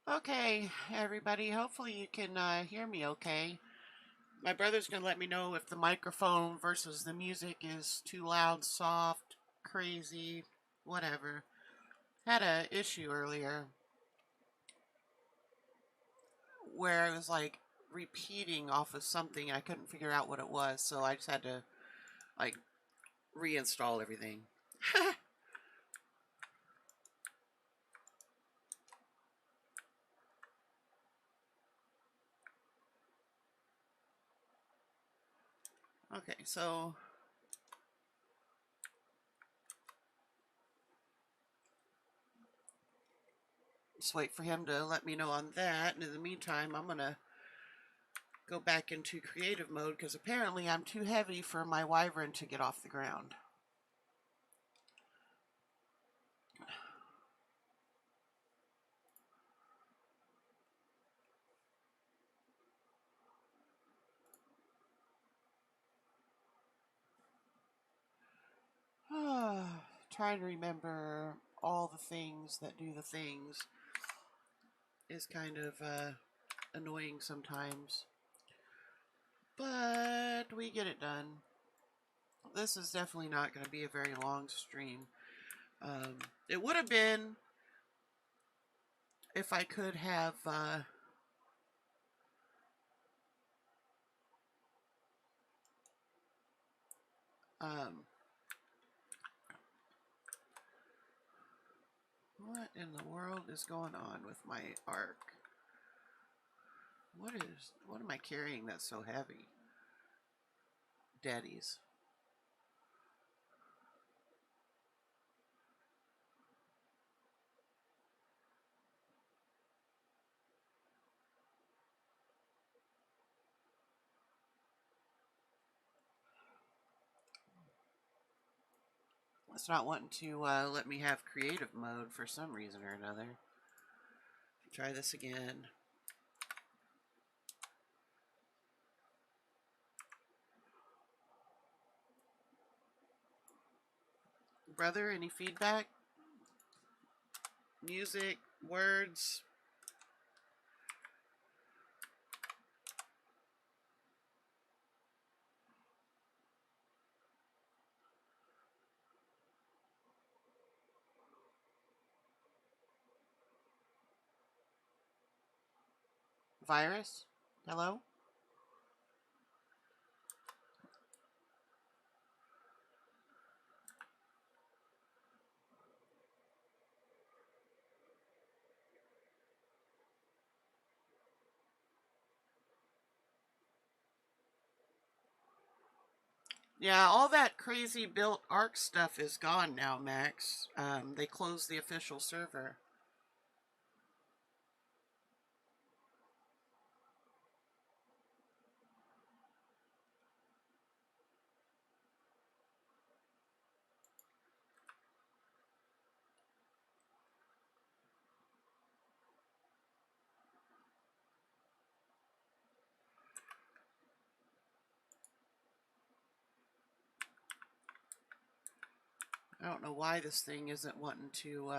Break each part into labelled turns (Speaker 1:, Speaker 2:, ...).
Speaker 1: Okay, everybody, hopefully you can hear me okay. My brother's going to let me know if the microphone versus the music is too loud, soft, crazy, whatever. Had a issue earlier where I was like repeating off of something. I couldn't figure out what it was, so I just had to like reinstall everything. Okay, so just wait for him to let me know on that. And in the meantime, I'm going to go back into creative mode because apparently I'm too heavy for my wyvern to get off the ground. Trying to remember all the things that do the things is kind of annoying sometimes. But we get it done. This is definitely not going to be a very long stream. It would have been if I could have what in the world is going on with my arc? What am I carrying that's so heavy? Daddies. It's not wanting to let me have creative mode for some reason or another. Try this again. Brother, any feedback? Music, words? Virus? Hello? Yeah, all that crazy built ARC stuff is gone now, Max. They closed the official server. I don't know why this thing isn't wanting to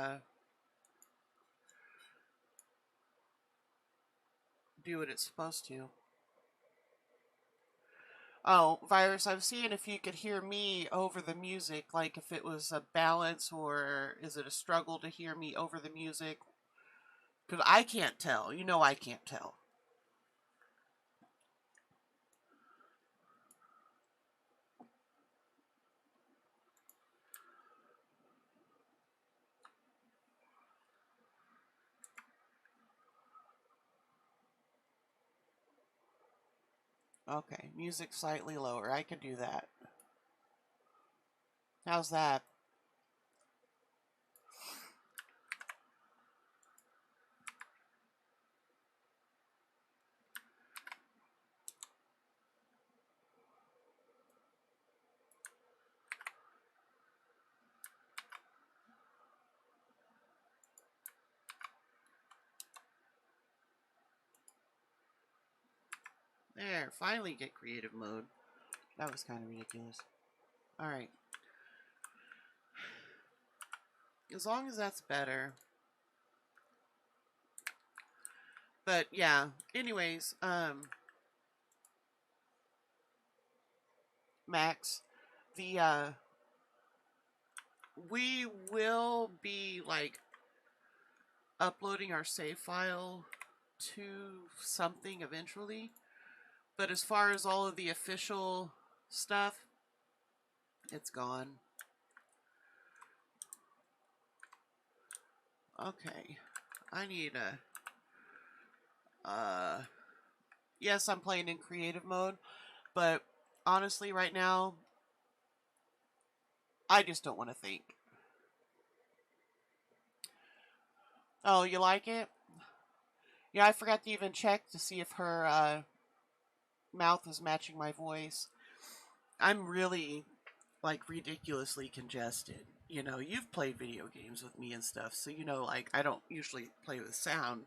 Speaker 1: do what it's supposed to. Oh, Virus, I was seeing if you could hear me over the music, like if it was a balance or is it a struggle to hear me over the music? Because I can't tell. You know I can't tell. Okay, music slightly lower. I can do that. How's that? There, finally get creative mode. That was kind of ridiculous. Alright. As long as that's better. But yeah, anyways, Max, the we will be like uploading our save file to something eventually. But as far as all of the official stuff, it's gone. Okay. I need yes, I'm playing in creative mode, but honestly right now, I just don't want to think. Oh, you like it? Yeah, I forgot to even check to see if her mouth was matching my voice. I'm really like ridiculously congested. You know, you've played video games with me and stuff, so you know, like I don't usually play with sound.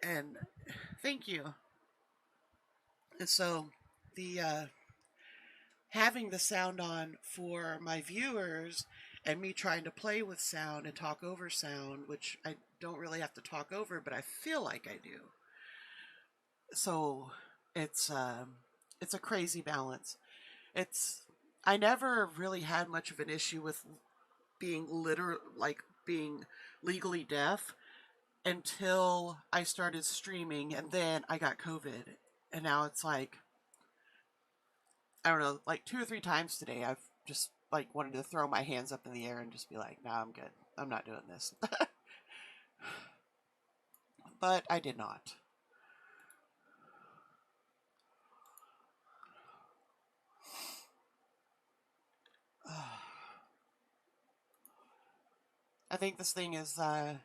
Speaker 1: And thank you. And so the having the sound on for my viewers and me trying to play with sound and talk over sound, which I don't really have to talk over, but I feel like I do. So it's a crazy balance. It's I never really had much of an issue with being legally deaf until I started streaming, and then I got COVID, and now it's like I don't know, like 2 or 3 times today I've just like wanted to throw my hands up in the air and just be like, "Nah, I'm good. I'm not doing this." But I did not. I think this thing is I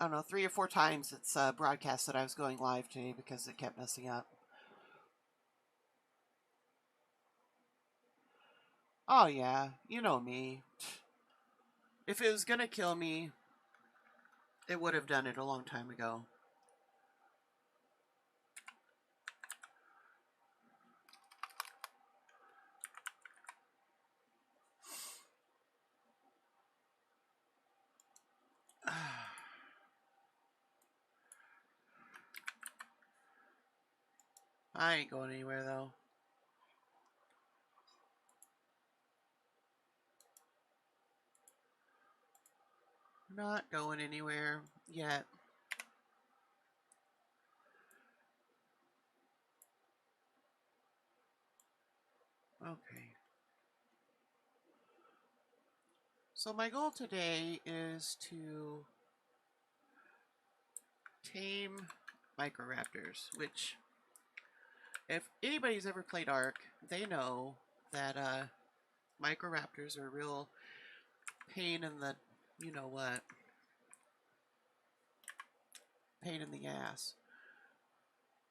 Speaker 1: don't know, 3 or 4 times it's broadcast that I was going live today because it kept messing up. Oh yeah, you know me. If it was gonna kill me, it would have done it a long time ago. I ain't going anywhere though. Not going anywhere yet. Okay. So my goal today is to tame microraptors, which if anybody's ever played Ark, they know that microraptors are a real pain in the, you know what, pain in the ass.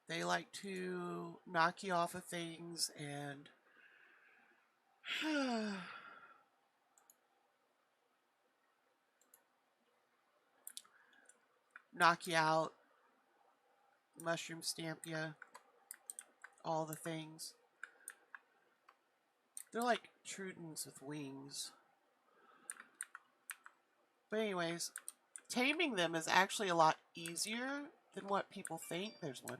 Speaker 1: They like to knock you off of things and knock you out, mushroom stamp you, all the things. They're like Trudens with wings. But anyways, taming them is actually a lot easier than what people think. There's one.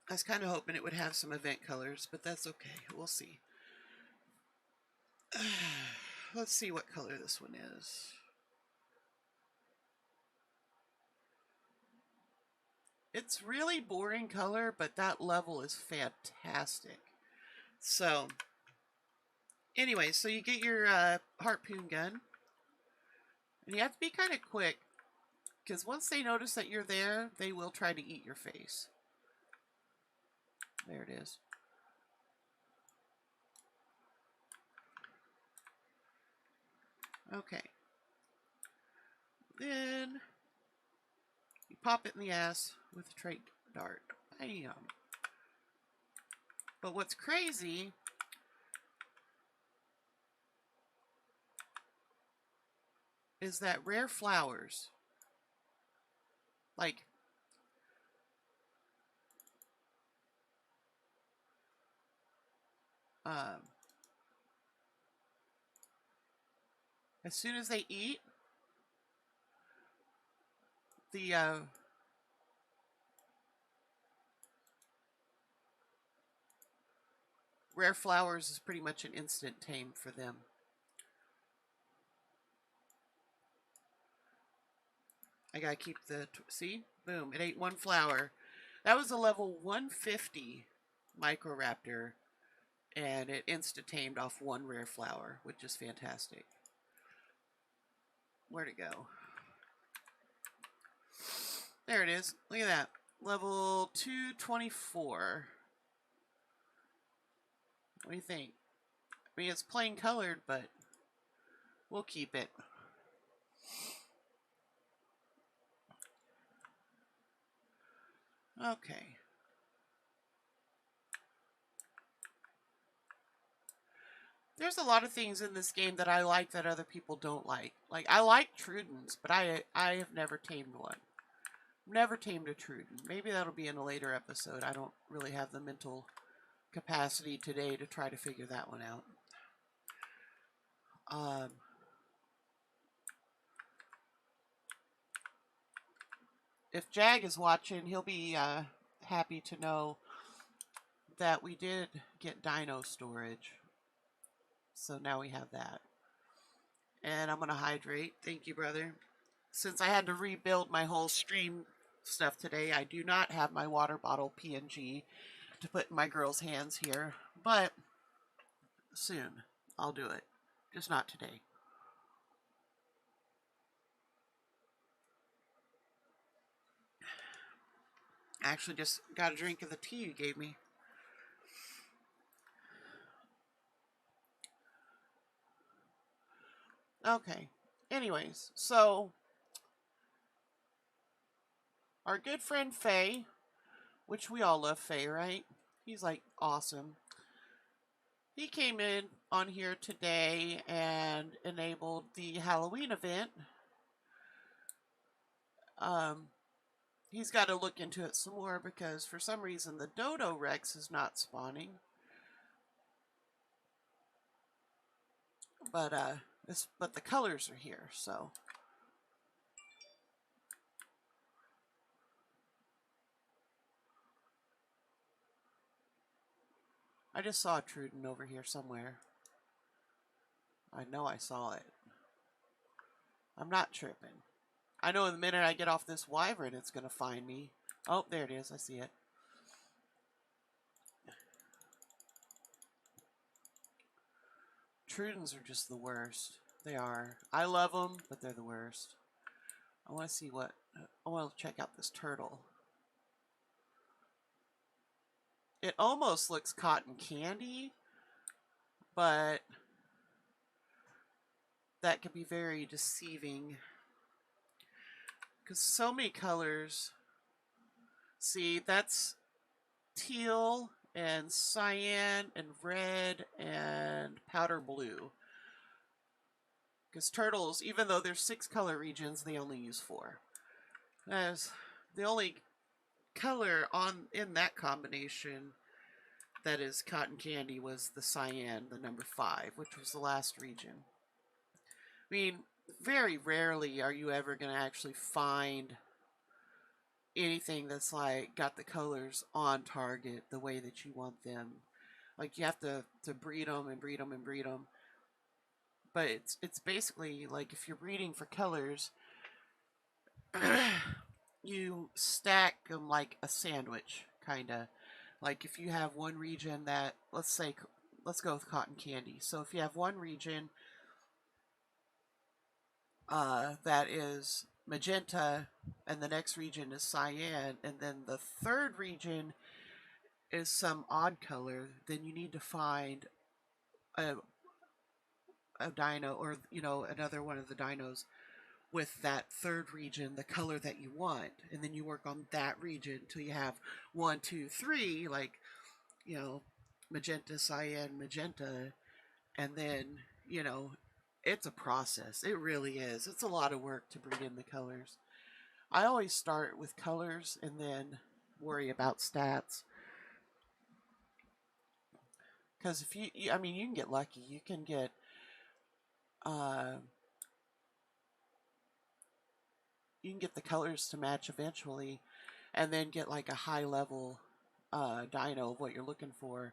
Speaker 1: I was kind of hoping it would have some event colors, but that's okay. We'll see. Let's see what color this one is. It's really boring color, but that level is fantastic. So, anyway, so you get your harpoon gun. And you have to be kind of quick, because once they notice that you're there, they will try to eat your face. There it is. Okay. Then you pop it in the ass with a trait dart. Bam. But what's crazy is that rare flowers, like um, As soon as they eat, the rare flowers is pretty much an instant tame for them. I gotta keep the, see? Boom, it ate one flower. That was a level 150 Microraptor, and it insta-tamed off one rare flower, which is fantastic. Where'd it go? There it is. Look at that. Level 224. What do you think? I mean, it's plain colored, but we'll keep it. Okay. There's a lot of things in this game that I like that other people don't like. Like, I like 𝕨𝕚𝕒𝕥s, but I have never tamed one. Never tamed a 𝕨𝕚𝕒𝕥. Maybe that'll be in a later episode. I don't really have the mental capacity today to try to figure that one out. If Jag is watching, he'll be happy to know that we did get dino storage. So now we have that. And I'm going to hydrate. Thank you, brother. Since I had to rebuild my whole stream stuff today, I do not have my water bottle PNG to put in my girl's hands here. But soon, I'll do it. Just not today. I actually just got a drink of the tea you gave me. Okay. Anyways, so our good friend Faye, which we all love Faye, right? He's like awesome. He came in on here today and enabled the Halloween event. He's got to look into it some more because for some reason the 𝕚𝕚𝕥 is not spawning. But the colors are here, so. I just saw a 𝕨𝕚𝕒𝕥 over here somewhere. I know I saw it. I'm not tripping. I know the minute I get off this wyvern, it's going to find me. Oh, there it is. I see it. 𝕨𝕚𝕒𝕥s are just the worst. They are. I love them, but they're the worst. I want to see what... I want to check out this turtle. It almost looks cotton candy, but that can be very deceiving. Because so many colors. See, that's teal and cyan and red and powder blue. Because turtles, even though there's 6 color regions, they only use 4. As the only color in that combination that is cotton candy was the cyan, the number 5, which was the last region. I mean, very rarely are you ever going to actually find anything that's like got the colors on target the way that you want them. Like you have to breed them and breed them and breed them. But it's basically like if you're breeding for colors, you stack them like a sandwich, kind of. Like if you have one region that, let's go with cotton candy. So if you have one region that is magenta, and the next region is cyan, and then the third region is some odd color, then you need to find a dino, or another one of the dinos with that third region, the color that you want, and then you work on that region until you have 1, 2, 3, like magenta, cyan, magenta, and then it's a process. It really is. It's a lot of work to breed in the colors. I always start with colors and then worry about stats. Because if you can get lucky. You can get you can get the colors to match eventually, and then get like a high level dyno of what you're looking for,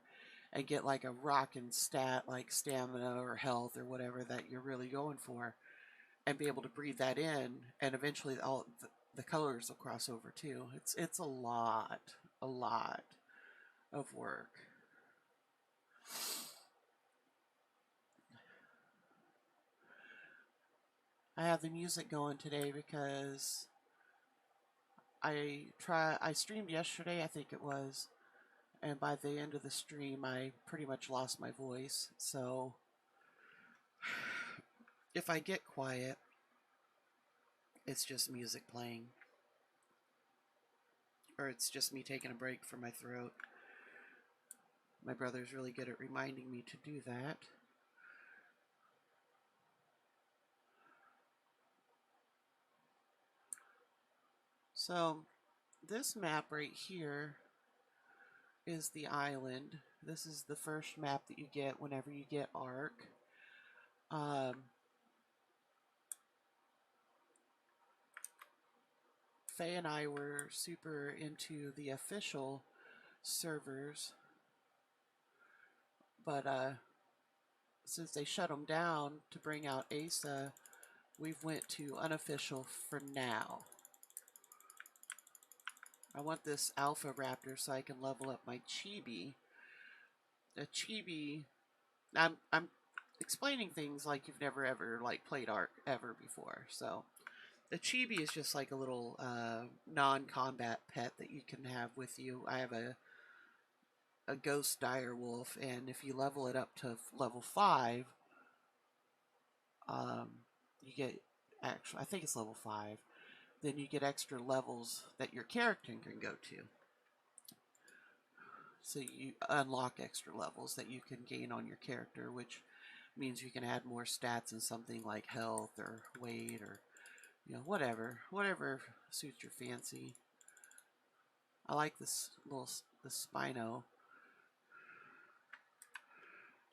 Speaker 1: and get like a rockin' stat like stamina or health or whatever that you're really going for, and be able to breathe that in, and eventually all the colors will cross over too. It's a lot of work. I have the music going today because I streamed yesterday, I think it was, and by the end of the stream I pretty much lost my voice. So if I get quiet, it's just music playing, or it's just me taking a break from my throat. My brother's really good at reminding me to do that. So this map right here is the island. This is the first map that you get whenever you get Ark. Faye and I were super into the official servers, but since they shut them down to bring out Asa, we've went to unofficial for now. I want this Alpha Raptor so I can level up my Chibi. The Chibi, I'm explaining things like you've never ever like played Ark ever before. So the Chibi is just like a little non-combat pet that you can have with you. I have a ghost dire wolf, and if you level it up to level 5, you get, actually I think it's level 5, then you get extra levels that your character can go to. So you unlock extra levels that you can gain on your character, which means you can add more stats in something like health or weight, or whatever suits your fancy. I like this Spino.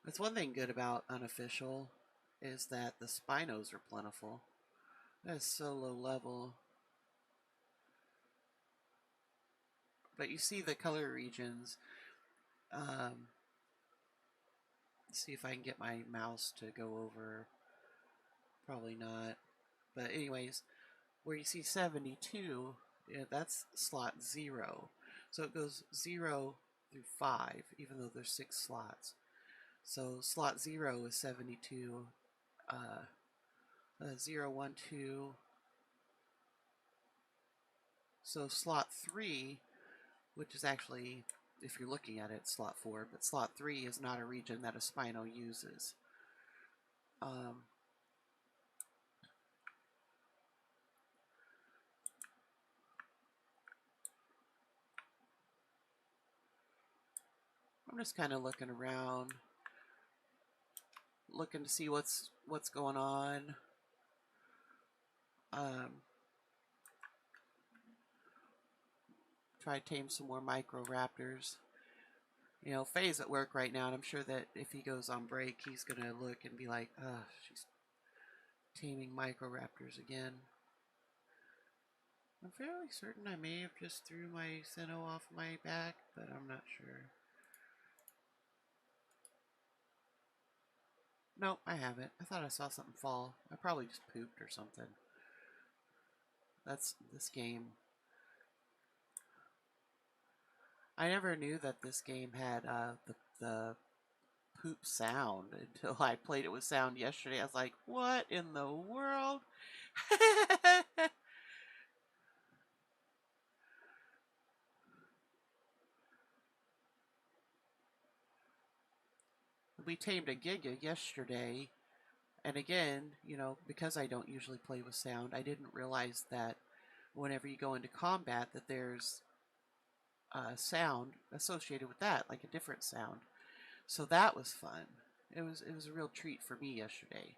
Speaker 1: That's one thing good about unofficial, is that the Spinos are plentiful. That is so low level. But you see the color regions. See if I can get my mouse to go over. Probably not. But anyways, where you see 72, that's slot 0. So it goes 0 through 5, even though there's 6 slots. So slot 0 is 72, 0, 1, 2. So slot 3, which is actually, if you're looking at it, slot 4, but slot 3 is not a region that a Spino uses. I'm just kind of looking around, looking to see what's going on. Try to tame some more micro raptors. Faye's at work right now, and I'm sure that if he goes on break, he's gonna look and be like, she's taming micro raptors again. I'm fairly certain I may have just threw my Sinnoh off my back, but I'm not sure. Nope, I haven't. I thought I saw something fall. I probably just pooped or something. That's this game. I never knew that this game had the poop sound until I played it with sound yesterday. I was like, what in the world? We tamed a Giga yesterday, and again, because I don't usually play with sound, I didn't realize that whenever you go into combat that there's sound associated with that, like a different sound. So that was fun. It was a real treat for me yesterday.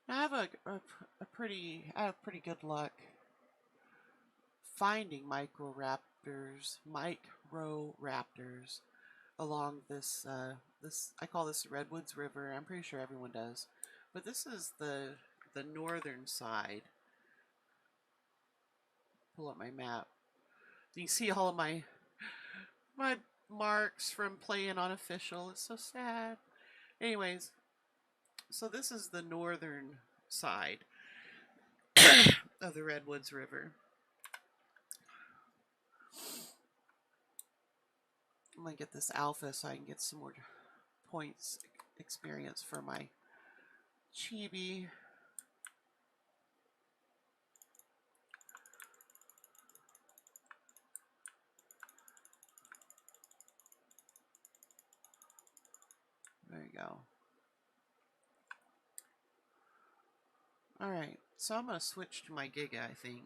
Speaker 1: I have I have pretty good luck finding micro raptors along this I call this Redwoods River. I'm pretty sure everyone does, but this is the northern side. Pull up my map. You can see all of my marks from playing on official. It's so sad. Anyways, so this is the northern side of the Redwoods River. I'm gonna get this alpha so I can get some more points experience for my chibi. There you go. Alright, so I'm going to switch to my Giga, I think.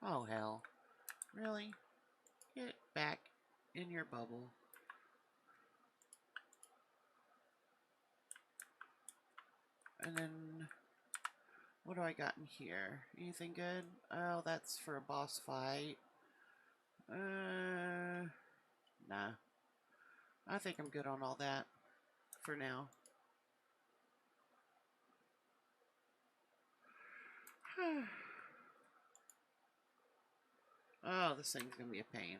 Speaker 1: Oh, hell. Really? Get back in your bubble. And then, what do I got in here? Anything good? Oh, that's for a boss fight. Nah. I think I'm good on all that for now. Oh, this thing's gonna be a pain.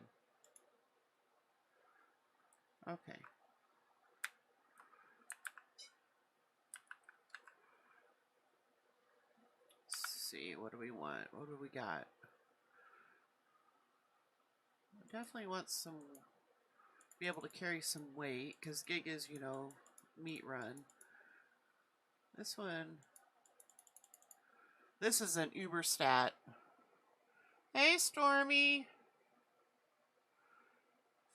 Speaker 1: Okay. Let's see, what do we want? What do we got? I definitely want some, be able to carry some weight, because Giga's, you know, meat run. This one, this is an 𝕝𝕚𝕟. Hey, Stormy.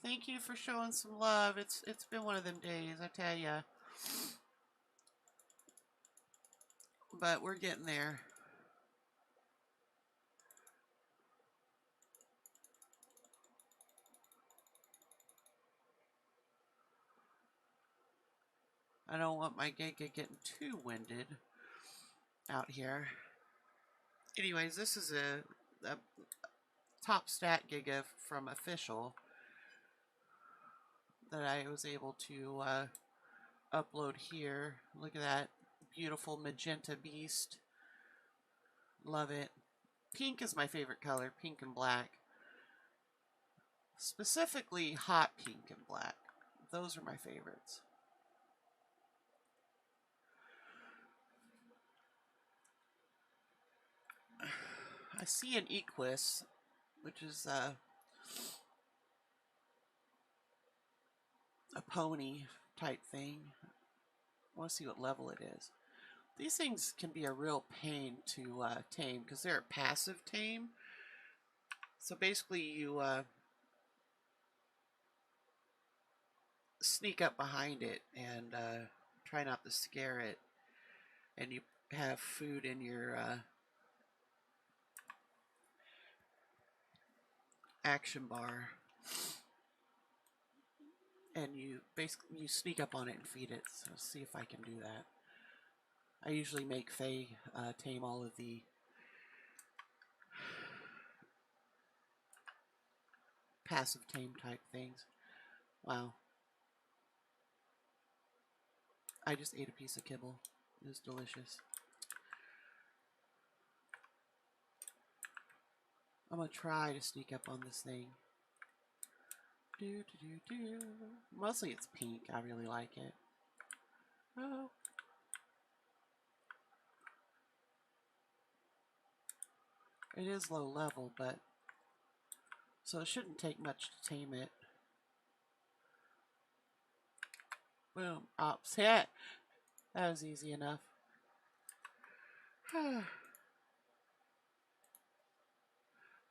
Speaker 1: Thank you for showing some love. It's been one of them days, I tell ya. But we're getting there. I don't want my Giga getting too winded out here. Anyways, this is a top stat Giga from official that I was able to upload here. Look at that beautiful magenta beast. Love it. Pink is my favorite color, pink and black. Specifically hot pink and black. Those are my favorites. I see an 𝕝𝕟, which is a pony type thing. I want to see what level it is. These things can be a real pain to tame because they're a passive tame. So basically you sneak up behind it and try not to scare it. And you have food in your action bar. And you basically sneak up on it and feed it. So let's see if I can do that. I usually make Faye tame all of the passive tame type things. Wow. I just ate a piece of kibble. It was delicious. I'm gonna try to sneak up on this thing. Mostly it's pink. I really like it. Oh. It is low level, but so it shouldn't take much to tame it. Boom. Ops. Yeah. That was easy enough.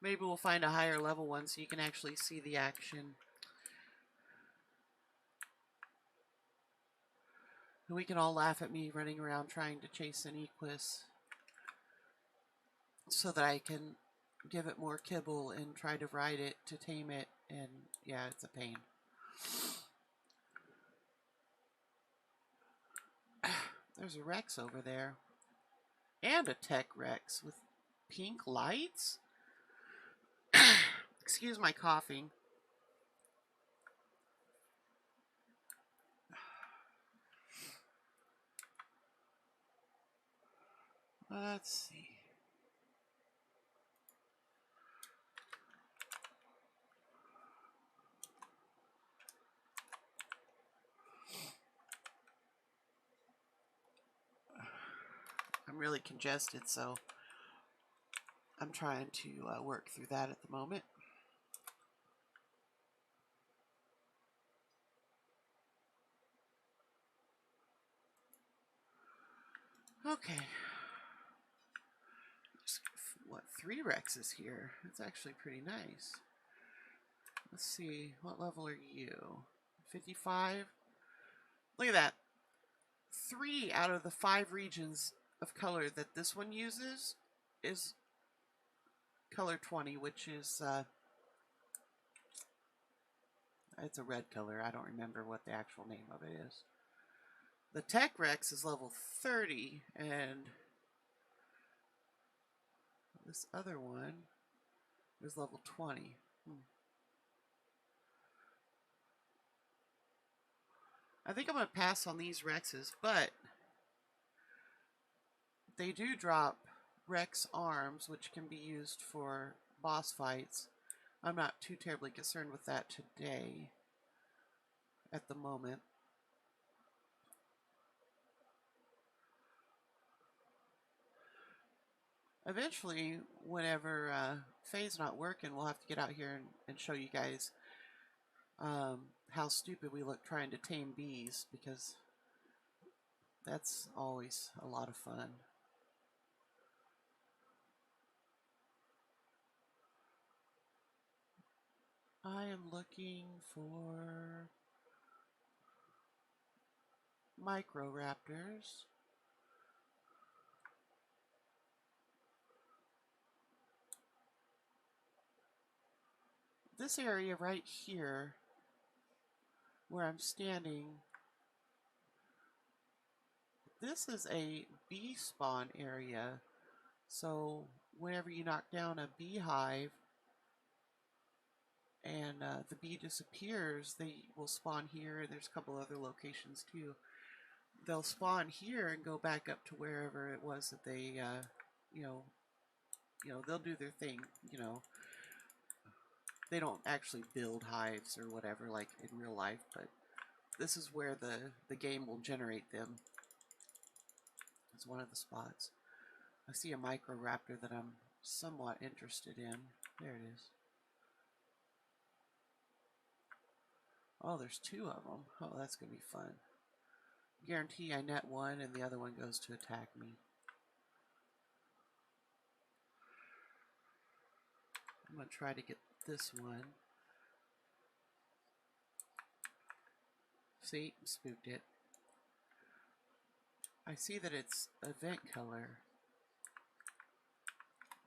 Speaker 1: Maybe we'll find a higher level one so you can actually see the action. And we can all laugh at me running around trying to chase an 𝕝𝕟 so that I can give it more kibble and try to ride it to tame it. And yeah, it's a pain. There's a Rex over there. And a Tech Rex with pink lights? Excuse my coughing. Let's see. I'm really congested, so I'm trying to work through that at the moment. Okay. Just, what, 3 Rexes here? That's actually pretty nice. Let's see, what level are you? 55? Look at that. 3 out of the 5 regions of color that this one uses is color 20, which is, it's a red color. I don't remember what the actual name of it is. The Tech Rex is level 30, and this other one is level 20. I think I'm going to pass on these Rexes, but they do drop Rex arms, which can be used for boss fights. I'm not too terribly concerned with that today, at the moment. Eventually, whenever Faye's not working, we'll have to get out here and show you guys how stupid we look trying to tame bees, because that's always a lot of fun. I am looking for microraptors. This area right here, where I'm standing, this is a bee spawn area. So whenever you knock down a beehive and the bee disappears, they will spawn here. There's a couple other locations too. They'll spawn here and go back up to wherever it was that they, they'll do their thing. They don't actually build hives or whatever like in real life, but this is where the game will generate them. It's one of the spots. I see a microraptor that I'm somewhat interested in. There it is. Oh, there's 2 of them. Oh, that's going to be fun. Guarantee I net one and the other one goes to attack me. I'm going to try to get this one. See? Spooked it. I see that it's event color,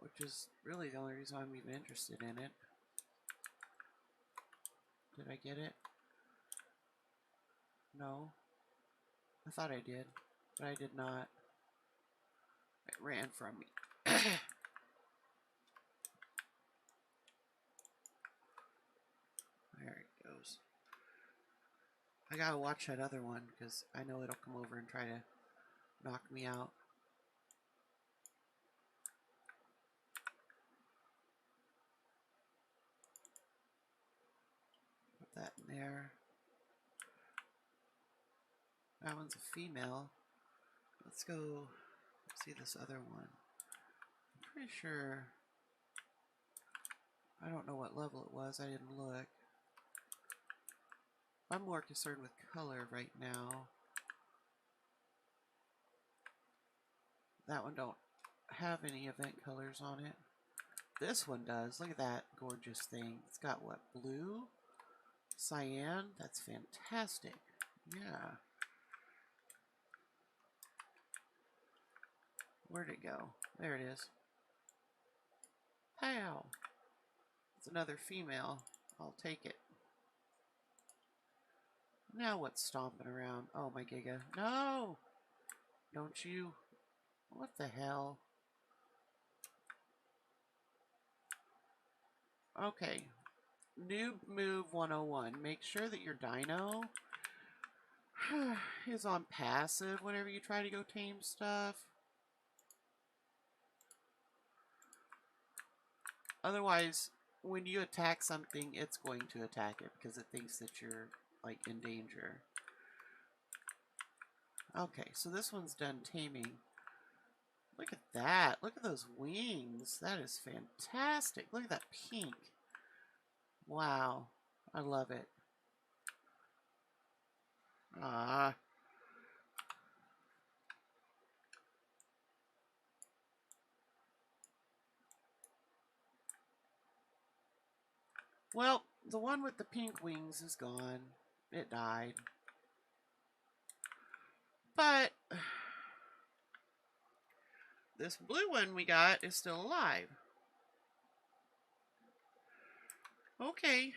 Speaker 1: which is really the only reason I'm even interested in it. Did I get it? No. I thought I did, but I did not. It ran from me. There it goes. I gotta watch that other one, because I know it'll come over and try to knock me out. Put that in there. That one's a female. Let's go see this other one. I'm pretty sure... I don't know what level it was. I didn't look. I'm more concerned with color right now. That one don't have any event colors on it. This one does. Look at that gorgeous thing. It's got what? Blue? Cyan? That's fantastic. Yeah. Where'd it go? There it is. Pow! It's another female. I'll take it. Now what's stomping around? Oh my giga. No! Don't you? What the hell? Okay. Noob move 101. Make sure that your dino is on passive whenever you try to go tame stuff. Otherwise, when you attack something, it's going to attack it because it thinks that you're, like, in danger. Okay, so this one's done taming. Look at that. Look at those wings. That is fantastic. Look at that pink. Wow. I love it. Ah. Well, the one with the pink wings is gone. It died. But this blue one we got is still alive. Okay.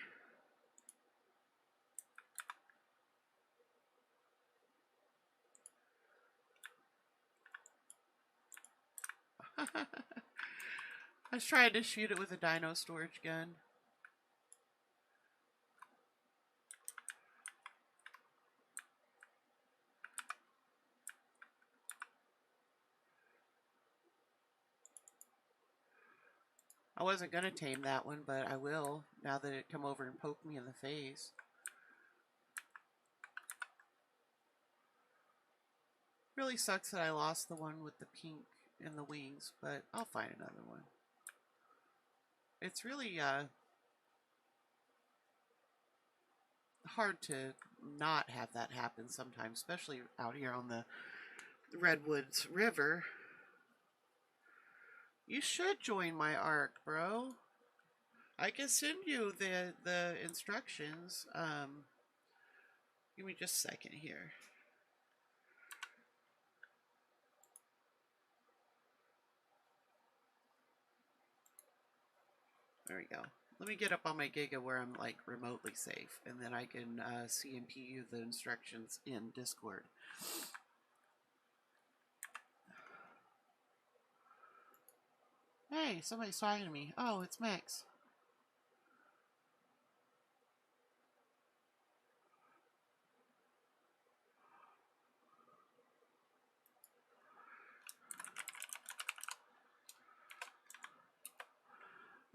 Speaker 1: I was trying to shoot it with a dino storage gun. I wasn't going to tame that one, but I will now that it come over and poked me in the face. Really sucks that I lost the one with the pink in the wings, but I'll find another one. It's really hard to not have that happen sometimes, especially out here on the Redwoods River. You should join my arc, bro. I can send you the instructions. Give me just a second here. There we go. Let me get up on my Giga where I'm like remotely safe, and then I can CMP you the instructions in Discord. Hey, somebody's talking to me. Oh, it's Max.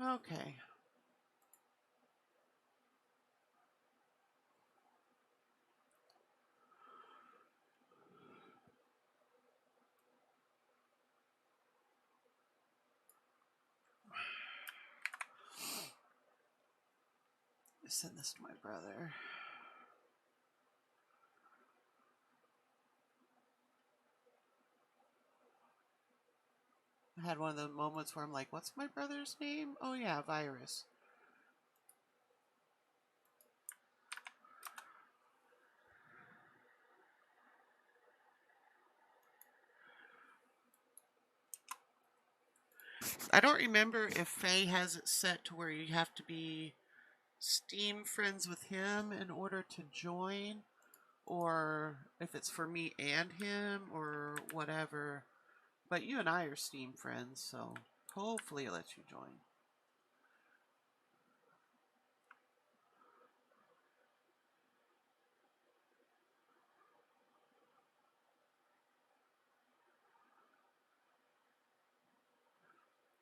Speaker 1: Okay. Send this to my brother. I had one of the moments where I'm like, what's my brother's name? Oh yeah, Virus. I don't remember if Faye has it set to where you have to be Steam friends with him in order to join, or if it's for me and him, or whatever. But you and I are Steam friends, so hopefully it lets you join.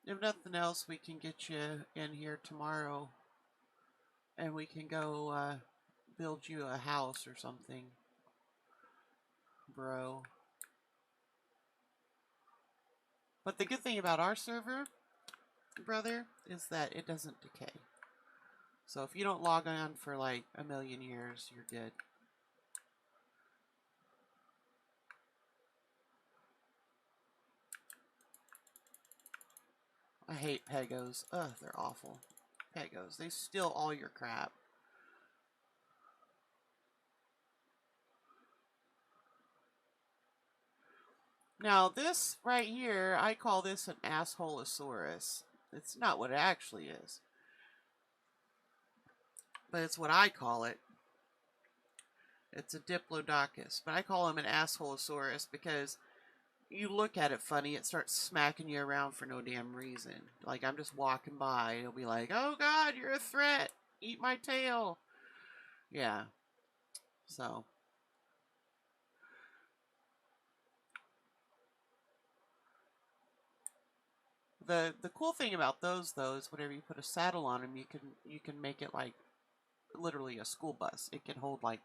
Speaker 1: If nothing else, we can get you in here tomorrow, and we can go build you a house or something, bro. But the good thing about our server, brother, is that it doesn't decay. So if you don't log on for like a million years, you're good. I hate Pegos. Ugh, they're awful. Pegos. They steal all your crap. Now, this right here, I call this an assholeosaurus. It's not what it actually is, but it's what I call it. It's a diplodocus, but I call him an assholeosaurus because, you look at it funny, it starts smacking you around for no damn reason. Like I'm just walking by, it'll be like, "Oh God, you're a threat! Eat my tail!" Yeah. So the cool thing about those though is whenever you put a saddle on them, you can make it like literally a school bus. It can hold like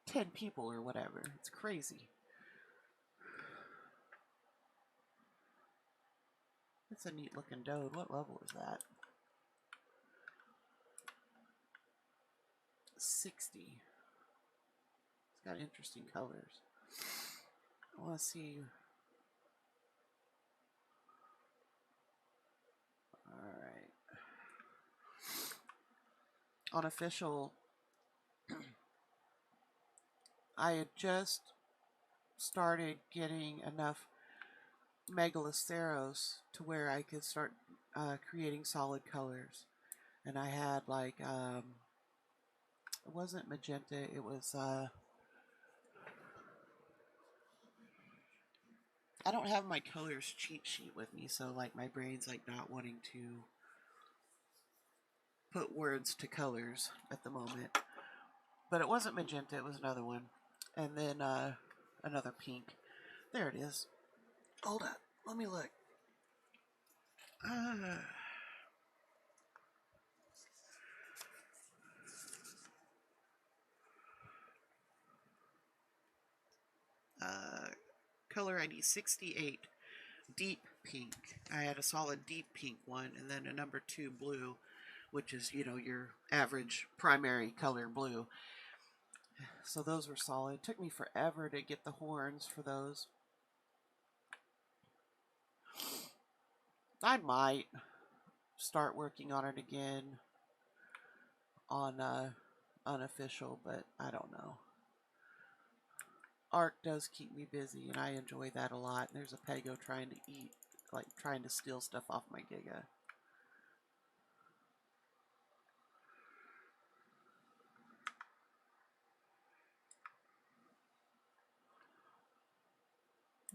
Speaker 1: 10 people or whatever. It's crazy. It's a neat looking 𝕚𝕚. What level is that? 60. It's got interesting colors. I want to see. Alright. On official, I had just started getting enough 𝕝𝕟𝕠 to where I could start creating solid colors. And I had like, it wasn't magenta, it was, I don't have my colors cheat sheet with me, so like my brain's like not wanting to put words to colors at the moment. But it wasn't magenta, it was another one. And then another pink. There it is. Hold up, let me look. Color ID 68, deep pink. I had a solid deep pink one, and then a number 2 blue, which is, you know, your average primary color blue. So those were solid. It took me forever to get the horns for those. I might start working on it again on unofficial, but I don't know. Art does keep me busy, and I enjoy that a lot. There's a Pego trying to eat, like trying to steal stuff off my Giga.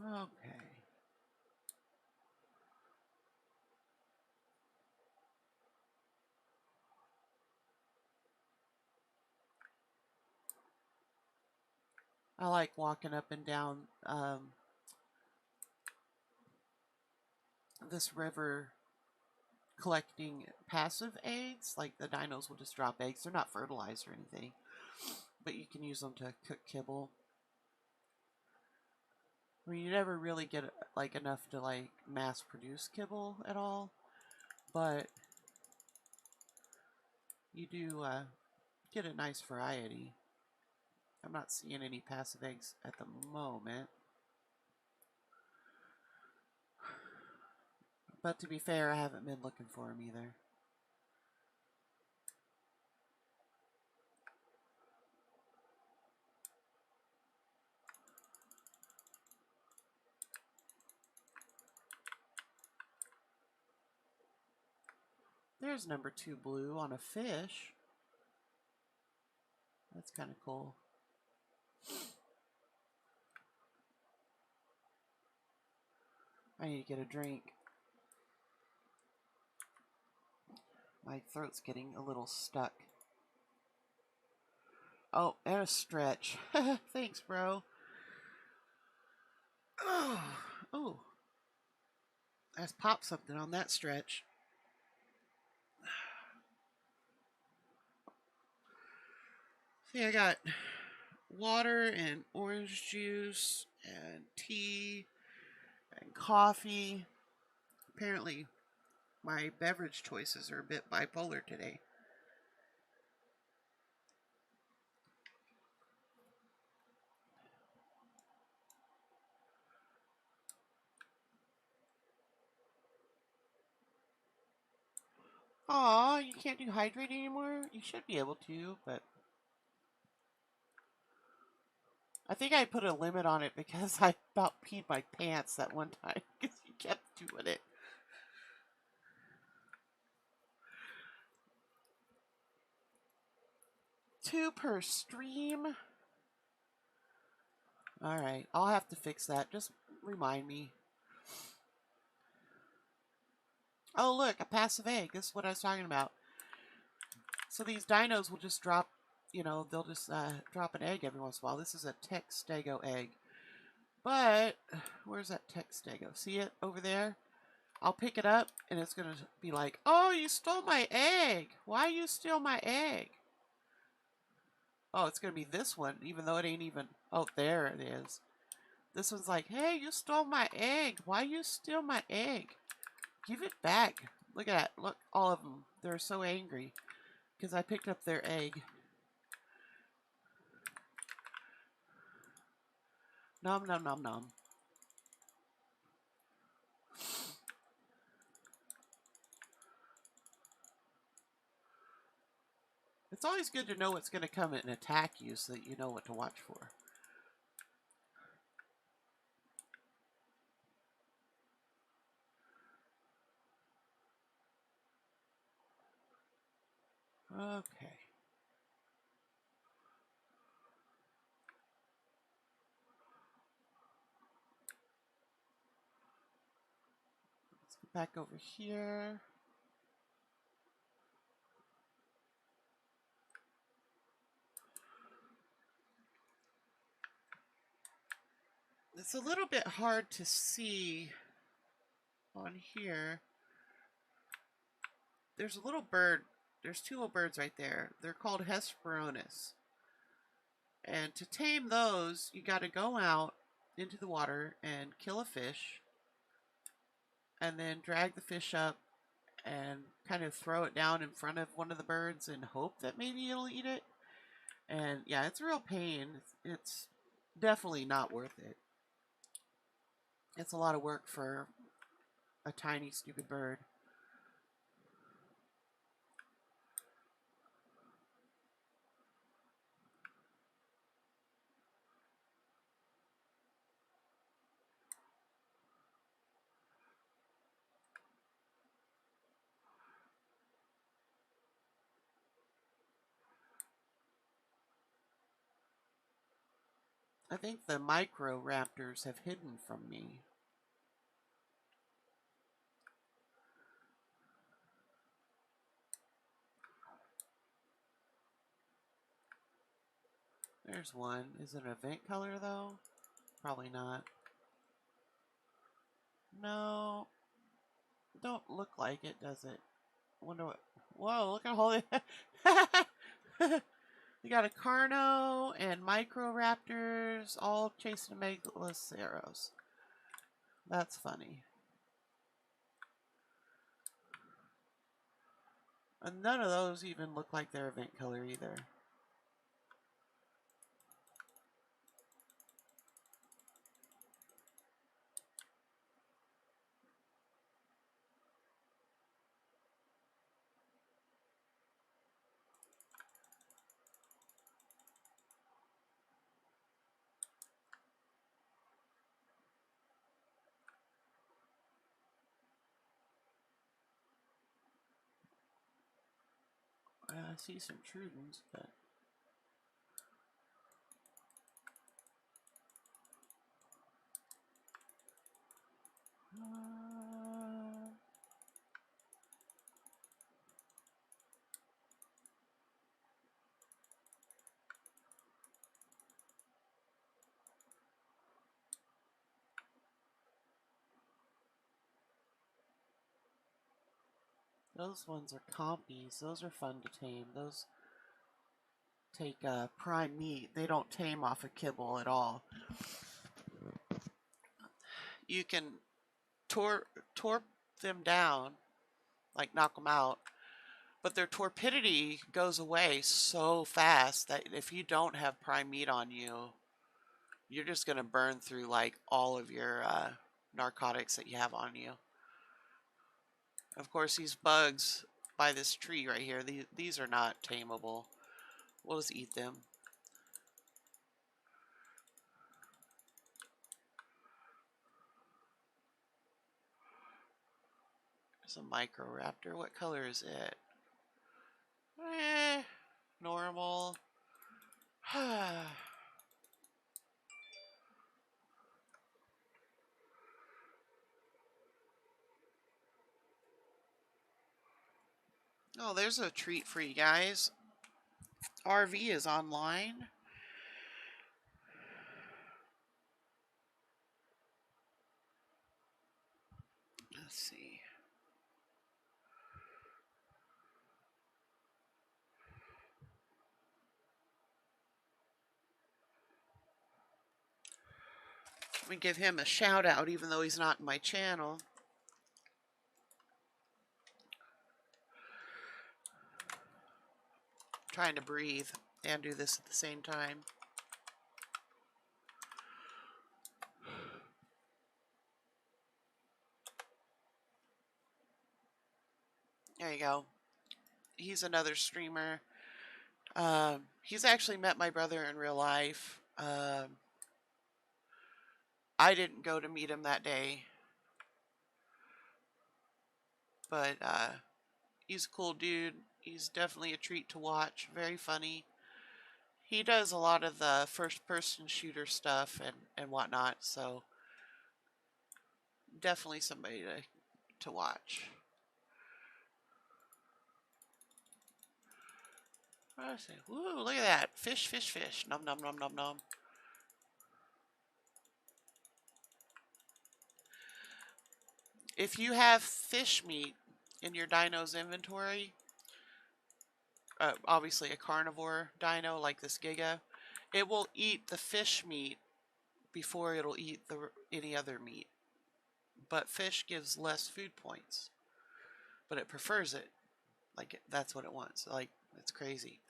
Speaker 1: Okay. I like walking up and down this river collecting passive eggs. Like the dinos will just drop eggs. They're not fertilized or anything, but you can use them to cook kibble. I mean, you never really get like enough to like mass produce kibble at all, but you do get a nice variety. I'm not seeing any passive eggs at the moment. But to be fair, I haven't been looking for them either. There's number 2 blue on a fish. That's kind of cool. I need to get a drink. My throat's getting a little stuck. Oh, and a stretch. Thanks, bro. Oh, I just popped something on that stretch. See, I got water and orange juice and tea and coffee. Apparently, my beverage choices are a bit bipolar today. Aw, you can't do hydrate anymore? You should be able to, but I think I put a limit on it because I about peed my pants that one time because you kept doing it. Two per stream? Alright, I'll have to fix that. Just remind me. Oh, look, a passive egg. This is what I was talking about. So these dinos will just drop, they'll just drop an egg every once in a while. This is a 𝕡𝕝𝕒𝕥 egg. But, where's that 𝕡𝕝𝕒𝕥? See it over there? I'll pick it up, and it's going to be like, oh, you stole my egg. Why you steal my egg? Oh, it's going to be this one, even though it ain't even... Oh, there it is. This one's like, hey, you stole my egg. Why you steal my egg? Give it back. Look at that. Look, all of them. They're so angry because I picked up their egg. Nom, nom, nom, nom. It's always good to know what's going to come and attack you so that you know what to watch for. Okay. Let's go back over here. It's a little bit hard to see on here. There's a little bird. There's two little birds right there. They're called 𝕝𝕚𝕟𝕠. And to tame those, you got to go out into the water and kill a fish. And then drag the fish up and kind of throw it down in front of one of the birds and hope that maybe it'll eat it. And yeah, it's a real pain. It's definitely not worth it. It's a lot of work for a tiny, stupid bird. I think the 𝕝𝕟𝕠 have hidden from me. There's one. Is it an event color though? Probably not. No. Don't look like it, does it? I wonder what... Whoa, look at all the... You got a Carno and 𝕝𝕟𝕠 all chasing 𝕝𝕚𝕟𝕠. That's funny. And none of those even look like their event color either. I see some Trudens, but... Those ones are compies. Those are fun to tame. Those take prime meat. They don't tame off of kibble at all. You can torp them down, like knock them out, but their torpidity goes away so fast that if you don't have prime meat on you, you're just going to burn through like all of your narcotics that you have on you. Of course, these bugs by this tree right here, these are not tameable. We'll just eat them. There's a 𝕝𝕟𝕠. What color is it? Normal. Oh, there's a treat for you guys. RV is online. Let's see. Let me give him a shout out, even though he's not in my channel. I'm trying to breathe and do this at the same time. There you go. He's another streamer. He's actually met my brother in real life. I didn't go to meet him that day, but he's a cool dude. He's definitely a treat to watch. Very funny. He does a lot of the first-person shooter stuff and whatnot, so definitely somebody to watch. I say, woo, look at that. Fish, fish, fish. Nom, nom, nom, nom, nom. If you have fish meat in your dino's inventory, obviously a carnivore dino like this Giga, it will eat the fish meat before it'll eat any other meat. But fish gives less food points, but it prefers it. Like, that's what it wants. Like, it's crazy.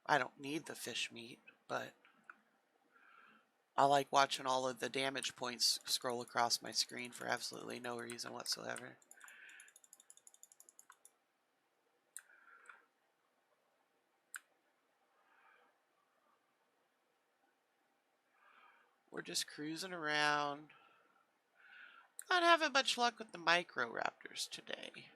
Speaker 1: I don't need the fish meat, but I like watching all of the damage points scroll across my screen for absolutely no reason whatsoever. We're just cruising around. Not having much luck with the 𝕝𝕟𝕠 today.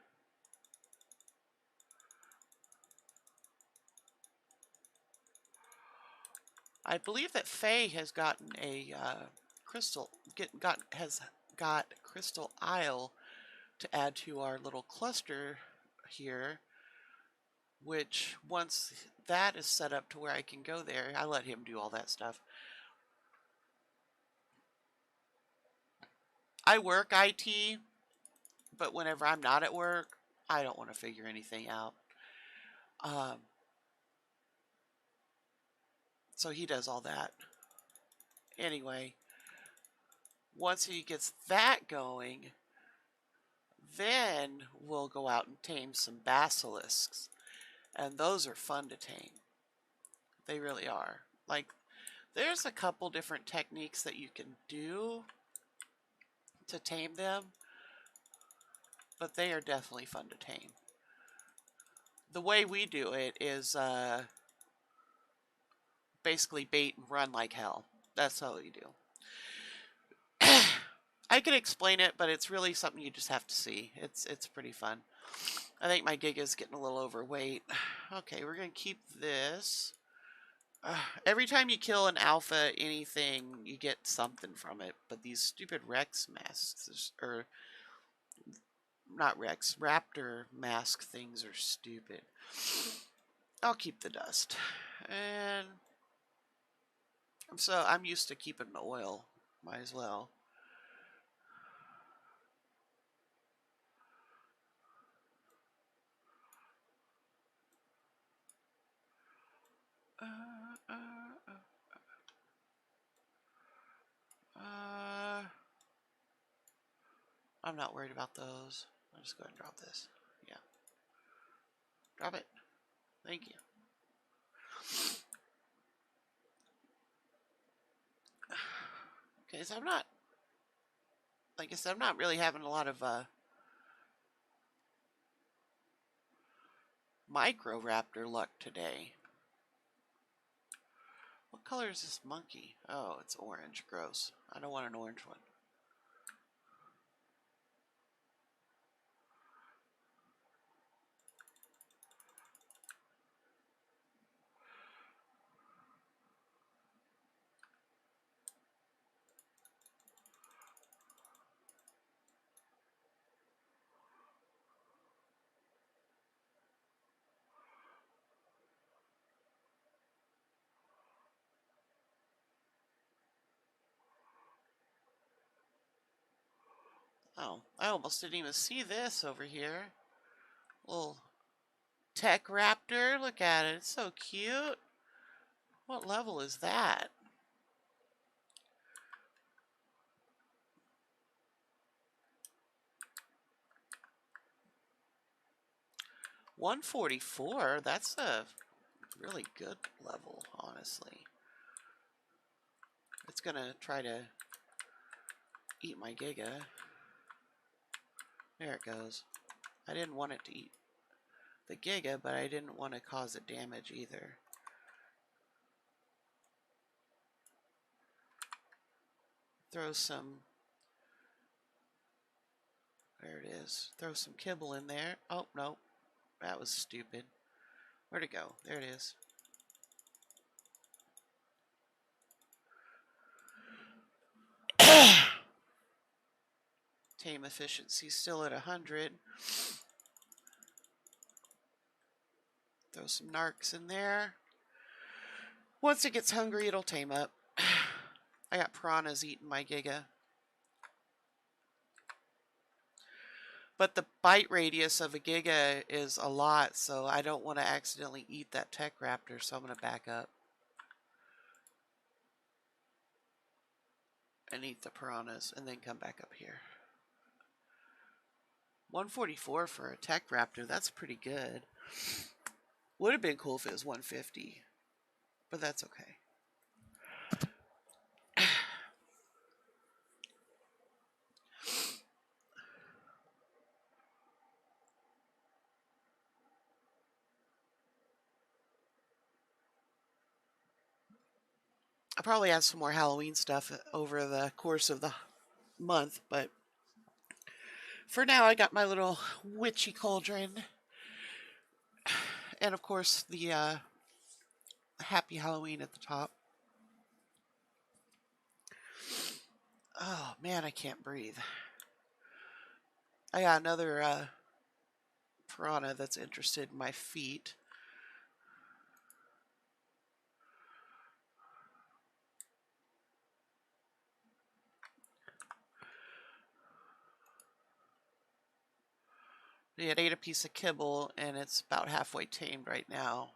Speaker 1: I believe that Faye has gotten a has got 𝕝𝕒 to add to our little cluster here, which once that is set up to where I can go there, I let him do all that stuff. I work IT, but whenever I'm not at work, I don't want to figure anything out. So he does all that. Anyway, once he gets that going, then we'll go out and tame some basilisks. And those are fun to tame. They really are. Like, there's a couple different techniques that you can do to tame them, but they are definitely fun to tame. The way we do it is basically bait and run like hell. That's how we do. I could explain it, but it's really something you just have to see. It's pretty fun. I think my Giga's getting a little overweight. Okay, we're going to keep this. Every time you kill an alpha anything, you get something from it. But these stupid Rex masks, or not Rex, Raptor mask things are stupid. I'll keep the dust. And so I'm used to keeping the oil. Might as well. I'm not worried about those. I'll just go ahead and drop this. Yeah. Drop it. Thank you. Okay, so I'm not, like I said, I'm not really having a lot of 𝕝𝕟𝕠 luck today. What color is this monkey? Oh, it's orange. Gross. I don't want an orange one. Oh, I almost didn't even see this over here. Little tech raptor. Look at it. It's so cute. What level is that? $144. That's a really good level, honestly. It's gonna try to eat my Giga. There it goes. I didn't want it to eat the Giga, but I didn't want to cause it damage either. Throw some, there it is. Throw some kibble in there. Oh, no, that was stupid. Where'd it go? There it is. Tame efficiency still at 100. Throw some narcs in there. Once it gets hungry, it'll tame up. I got piranhas eating my Giga. But the bite radius of a Giga is a lot, so I don't want to accidentally eat that tech raptor, so I'm going to back up and eat the piranhas and then come back up here. 144 for a tech raptor, that's pretty good. Would have been cool if it was 150, but that's okay. I'll probably have some more Halloween stuff over the course of the month, but for now I got my little witchy cauldron. And of course the Happy Halloween at the top. Oh man, I can't breathe. I got another piranha that's interested in my feet. It ate a piece of kibble and it's about halfway tamed right now.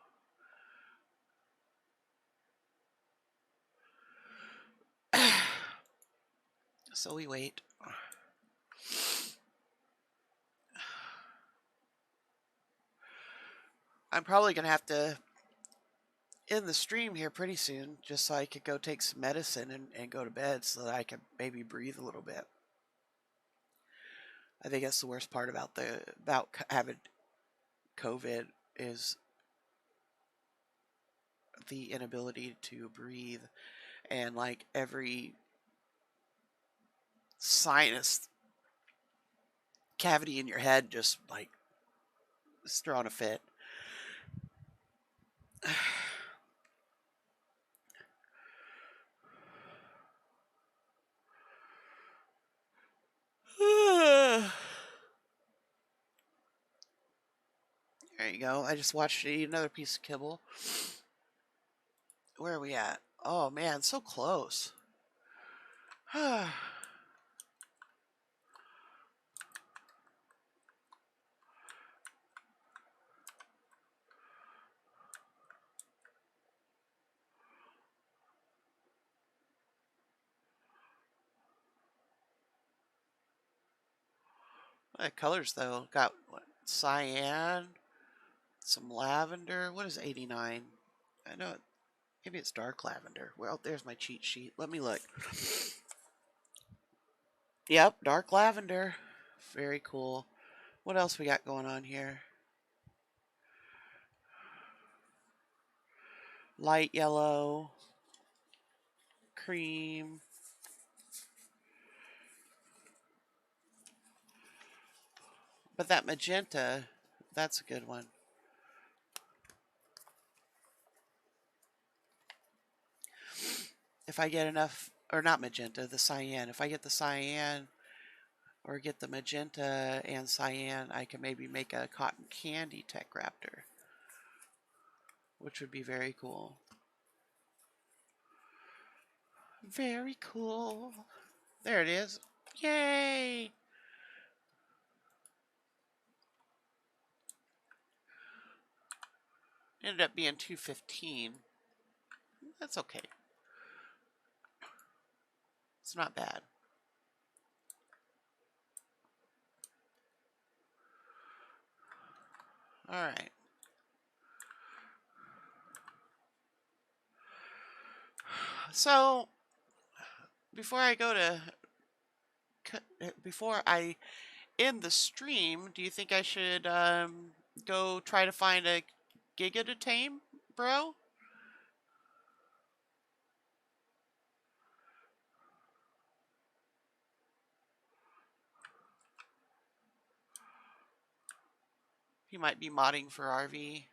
Speaker 1: So we wait. I'm probably going to have to end the stream here pretty soon just so I could go take some medicine and go to bed so that I can maybe breathe a little bit. I think that's the worst part about having COVID is the inability to breathe, and like every sinus cavity in your head just like is throwing a fit. There you go. I just watched it eat another piece of kibble. Where are we at? Oh man, so close. Colors though, got what, cyan, some lavender. What is 89? I know maybe it's dark lavender. Well, there's my cheat sheet. Let me look. Yep, dark lavender. Very cool. What else we got going on here? Light yellow, cream. But that magenta, that's a good one. If I get enough, or not magenta, the cyan. If I get the cyan or get the magenta and cyan, I can maybe make a cotton candy tech raptor, which would be very cool. Very cool. There it is. Yay! Ended up being 215. That's okay. It's not bad. All right. So before I end the stream, do you think I should go try to find a giga to tame, bro? He might be modding for RV.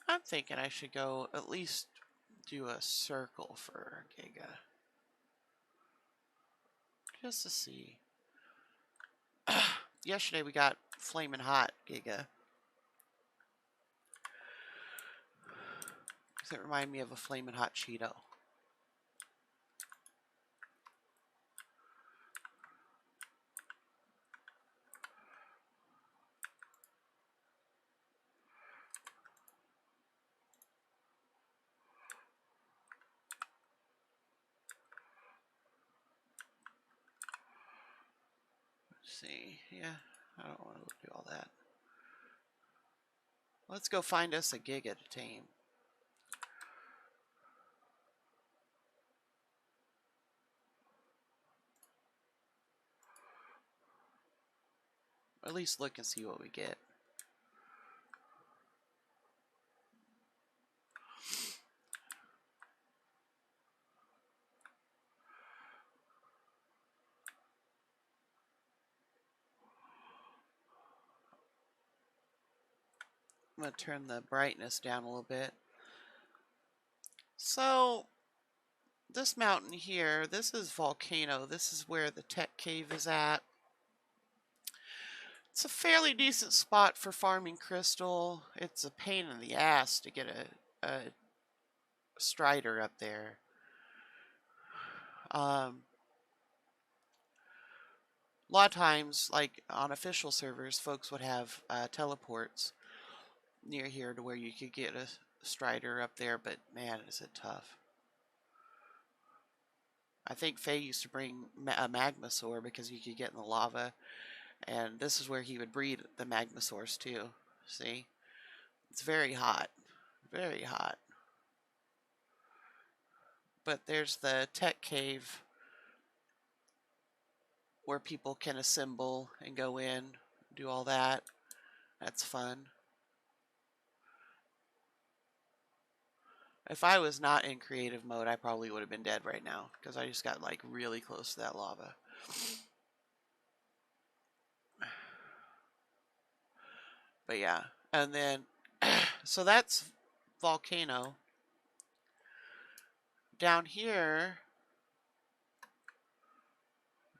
Speaker 1: I'm thinking I should go at least do a circle for giga. Just to see. Yesterday we got flaming hot giga. Does it remind me of a flaming hot Cheeto? Let's see. Yeah, I don't want to do all that. Let's go find us a giga to tame. Or at least look and see what we get. I'm going to turn the brightness down a little bit. So, this mountain here, this is Volcano. This is where the tech cave is at. It's a fairly decent spot for farming crystal. It's a pain in the ass to get a strider up there. A lot of times, like on official servers, folks would have teleports near here to where you could get a strider up there, but man, is it tough. I think Faye used to bring a magmasaur because you could get in the lava, and this is where he would breed the magmasaurs too. See? It's very hot. Very hot. But there's the tech cave where people can assemble and go in, do all that. That's fun. If I was not in creative mode, I probably would have been dead right now because I just got like really close to that lava. But yeah, and then so that's Volcano. Down here,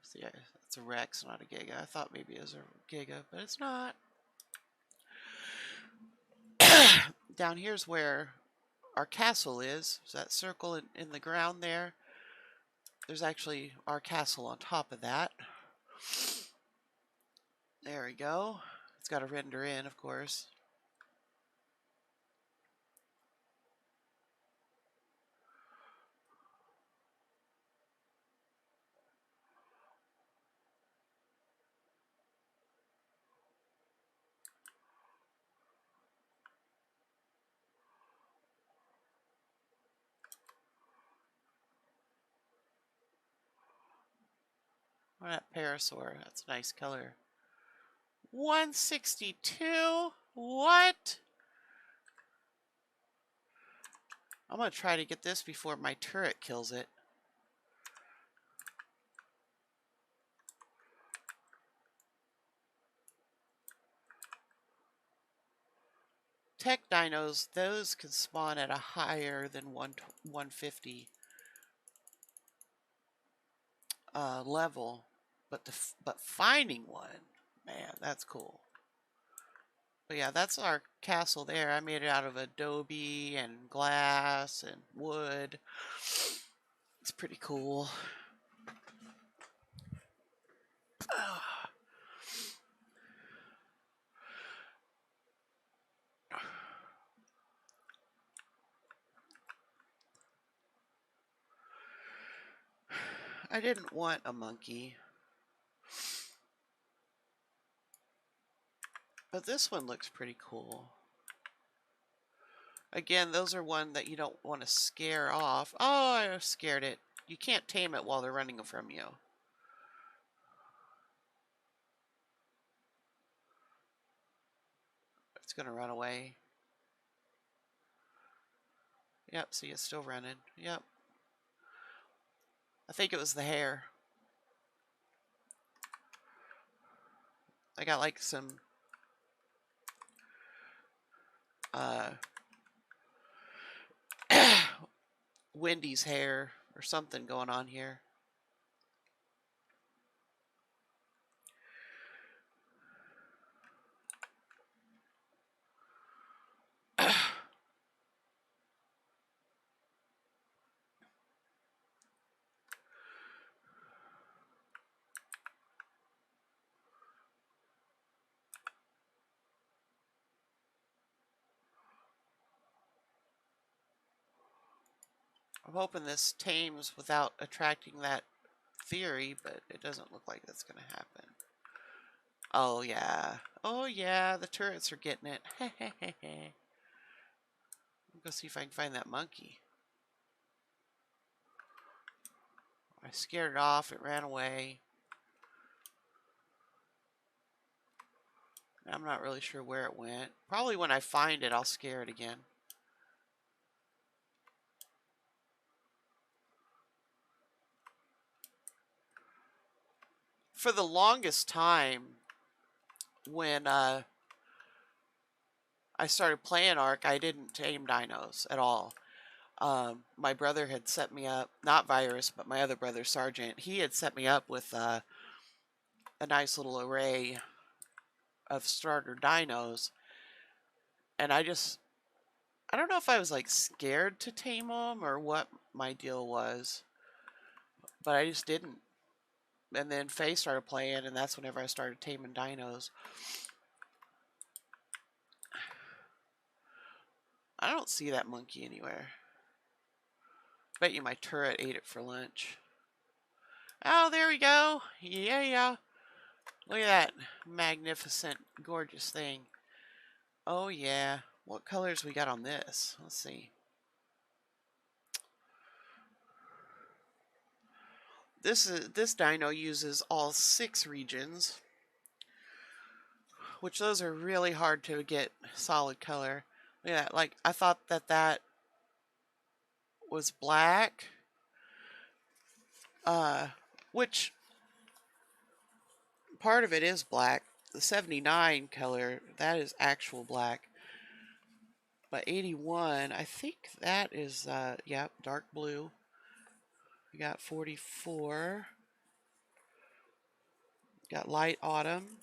Speaker 1: see, it's a Rex, not a Giga. I thought maybe it was a Giga, but it's not. Down here's where our castle is. So that circle in the ground there. There's actually our castle on top of that. There we go. It's got to render in, of course. Oh, that Parasaur, that's a nice color. 162? What? I'm going to try to get this before my turret kills it. Tech dinos, those can spawn at a higher than 150 level, but finding one, man, that's cool. But yeah, that's our castle there. I made it out of adobe and glass and wood. It's pretty cool. I didn't want a monkey. But this one looks pretty cool. Again, those are one that you don't want to scare off. Oh, I scared it. You can't tame it while they're running from you. It's going to run away. Yep, see, it's still running. Yep. I think it was the hair. I got like some Wendy's hair or something going on here. I'm hoping this tames without attracting that theory, but it doesn't look like that's going to happen. Oh, yeah. Oh, yeah, the turrets are getting it. I'll go see if I can find that monkey. I scared it off. It ran away. I'm not really sure where it went. Probably when I find it, I'll scare it again. For the longest time, when I started playing Ark, I didn't tame dinos at all. My brother had set me up, not Virus, but my other brother, Sergeant, he had set me up with a nice little array of starter dinos. And I don't know if I was like scared to tame them or what my deal was, but I just didn't. And then Faye started playing, and that's whenever I started taming dinos. I don't see that monkey anywhere. Bet you my turret ate it for lunch. Oh, there we go. Yeah. Look at that magnificent, gorgeous thing. Oh, yeah. What colors we got on this? Let's see. This dino uses all 6 regions, which those are really hard to get solid color. Look at that. Like, I thought that was black, which part of it is black. The 79 color, that is actual black. But 81, I think that is, yeah, dark blue. We got 44. Got light autumn.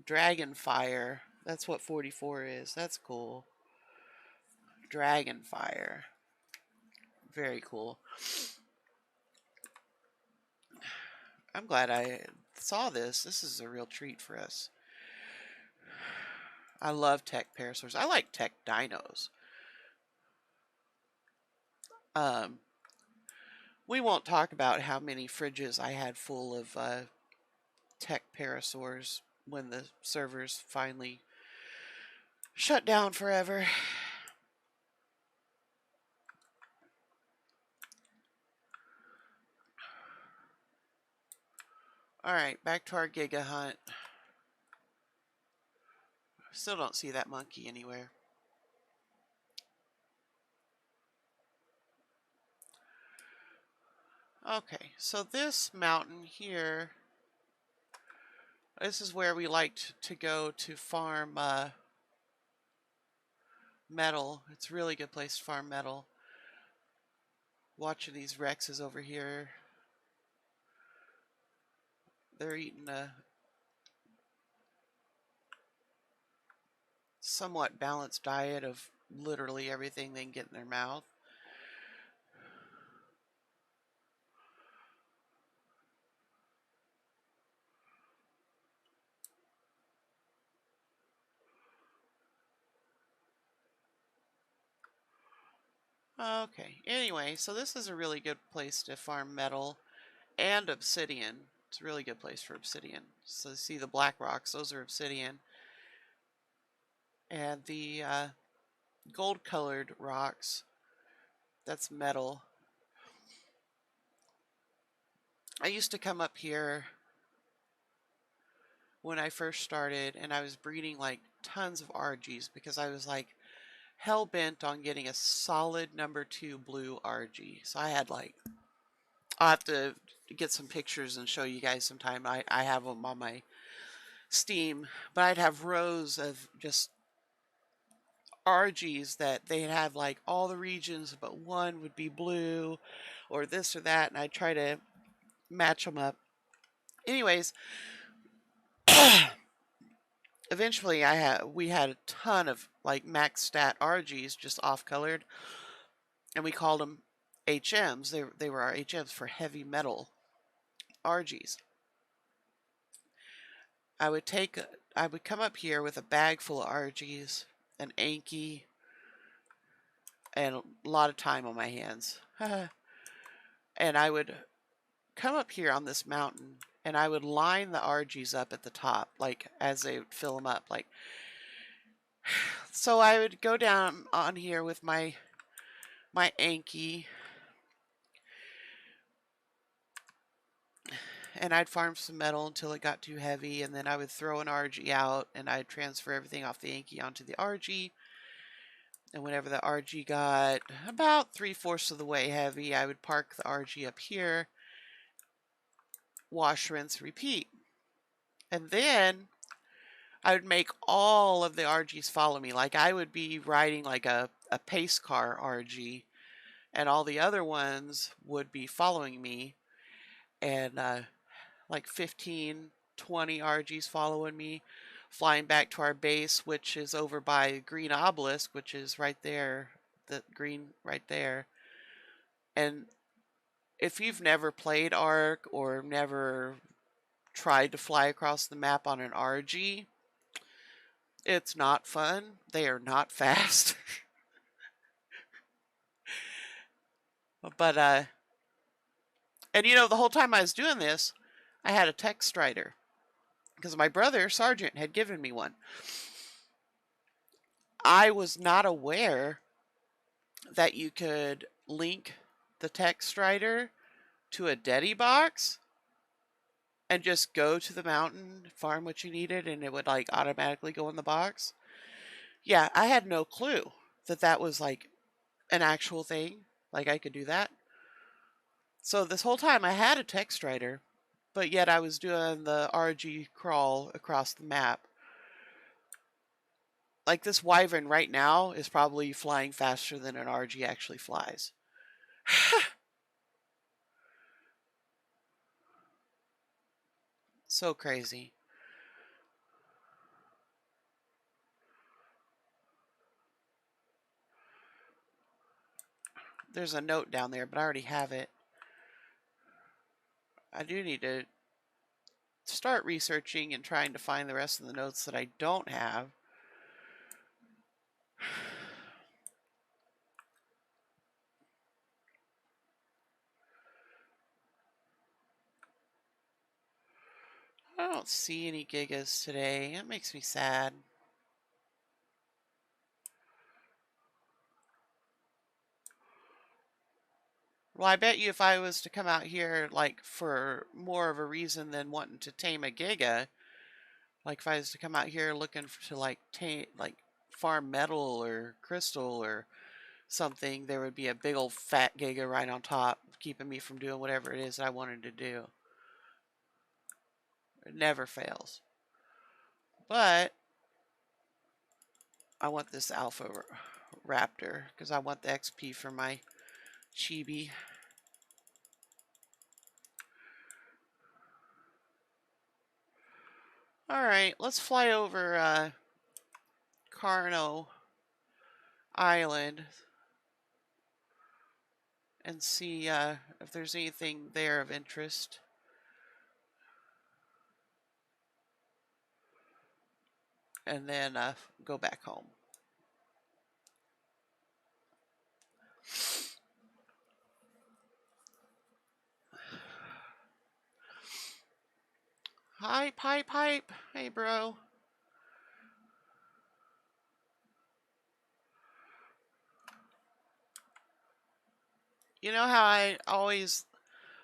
Speaker 1: Dragonfire. That's what 44 is. That's cool. Dragonfire. Very cool. I'm glad I saw this. This is a real treat for us. I love tech parasaurs. I like tech dinos. We won't talk about how many fridges I had full of tech parasaurs when the servers finally shut down forever. Alright, back to our Giga Hunt. Still don't see that monkey anywhere. Okay, so this mountain here, this is where we liked to go to farm metal. It's a really good place to farm metal. Watching these Rexes over here. They're eating a somewhat balanced diet of literally everything they can get in their mouth. Okay, anyway, so this is a really good place to farm metal and obsidian. It's a really good place for obsidian. So see the black rocks, those are obsidian. And the gold colored rocks, that's metal. I used to come up here when I first started and I was breeding like tons of RGs because I was like hell bent on getting a solid #2 blue RG. So I had like, I'll have to get some pictures and show you guys sometime. I have them on my Steam, but I'd have rows of just RGs that they'd have like all the regions, but one would be blue or this or that, and I'd try to match them up. Anyways, eventually we had a ton of like max stat RGs just off colored, and we called them HMs. They were our HMs for heavy metal RGs. I would come up here with a bag full of RGs, an Anki, and a lot of time on my hands. And I would come up here on this mountain and I would line the RGs up at the top, like as they would fill them up. Like, so I would go down on here with my Anki, and I'd farm some metal until it got too heavy, and then I would throw an RG out and I'd transfer everything off the Anki onto the RG. And whenever the RG got about 3/4 of the way heavy, I would park the RG up here, wash, rinse, repeat. And then I would make all of the RGs follow me. Like I would be riding like a pace car RG, and all the other ones would be following me, and like 15, 20 RGs following me, flying back to our base, which is over by Green Obelisk, which is right there, the green right there. And if you've never played Ark or never tried to fly across the map on an RG, it's not fun. They are not fast. But, and you know, the whole time I was doing this, I had a tech strider because my brother, Sergeant, had given me one. I was not aware that you could link the tech strider to a Deddy box and just go to the mountain, farm what you needed, and it would like automatically go in the box. Yeah, I had no clue that that was like an actual thing. Like I could do that. So this whole time I had a tech strider, but yet I was doing the RG crawl across the map. Like this wyvern right now is probably flying faster than an RG actually flies. So crazy. There's a note down there, but I already have it. I do need to start researching and trying to find the rest of the notes that I don't have. I don't see any gigas today. That makes me sad. Well, I bet you if I was to come out here, like, for more of a reason than wanting to tame a giga, like if I was to come out here looking to, like, farm metal or crystal or something, there would be a big old fat giga right on top, keeping me from doing whatever it is I wanted to do. It never fails. But I want this alpha raptor because I want the XP for my chibi. Alright, let's fly over Carno Island and see if there's anything there of interest. And then go back home. Hi, Pipe. Hey, bro. You know how I always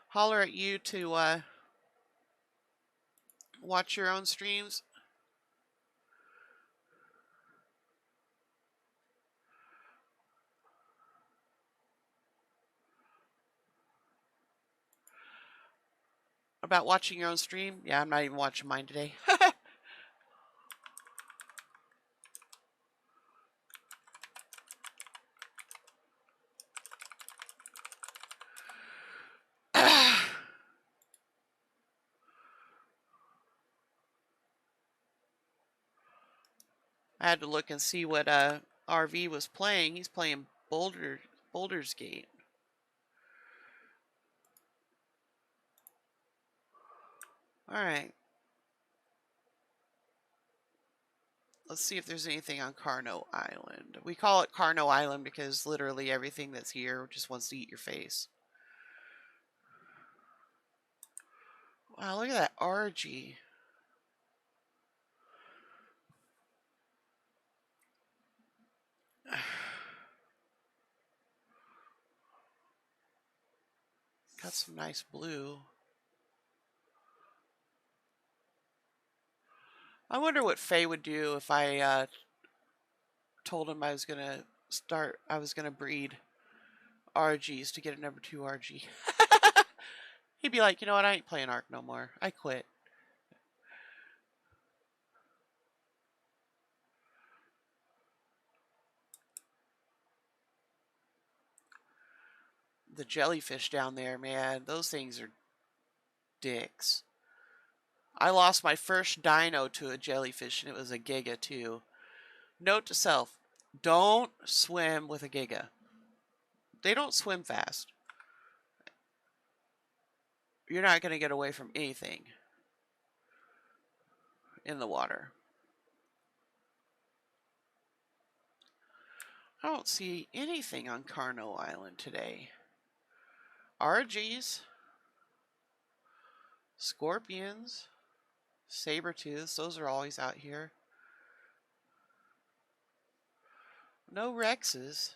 Speaker 1: holler at you to watch your own streams? About watching your own stream? Yeah, I'm not even watching mine today. I had to look and see what RV was playing. He's playing Boulder's Gate. All right. Let's see if there's anything on Carno Island. We call it Carno Island because literally everything that's here just wants to eat your face. Wow, look at that RG. Got some nice blue. I wonder what Faye would do if I told him I was gonna breed RGs to get a number 2 RG. He'd be like, you know what, I ain't playing Ark no more. I quit. The jellyfish down there, man, those things are dicks. I lost my first dino to a jellyfish, and it was a giga too. Note to self, don't swim with a giga. They don't swim fast. You're not going to get away from anything in the water. I don't see anything on Carno Island today. RGs, scorpions, saber-tooths, those are always out here. No Rexes.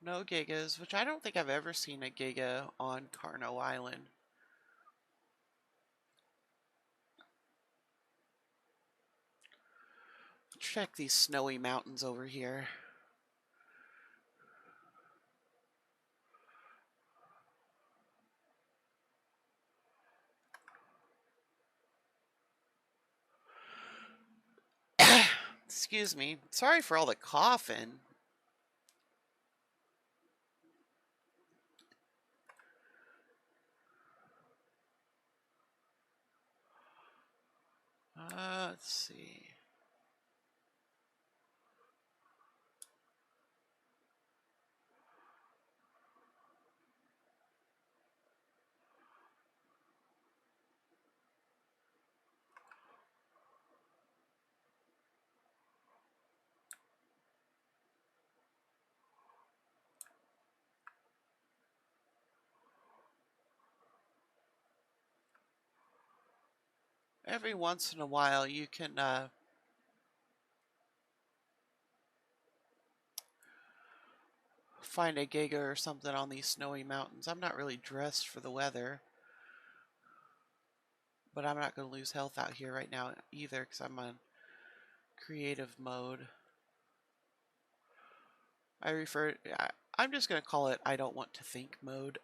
Speaker 1: No Gigas, which I don't think I've ever seen a Giga on Carno Island. Check these snowy mountains over here. Excuse me. Sorry for all the coughing. Let's see. Every once in a while you can find a giga or something on these snowy mountains. I'm not really dressed for the weather, but I'm not going to lose health out here right now either because I'm on creative mode. I'm just going to call it I don't want to think mode.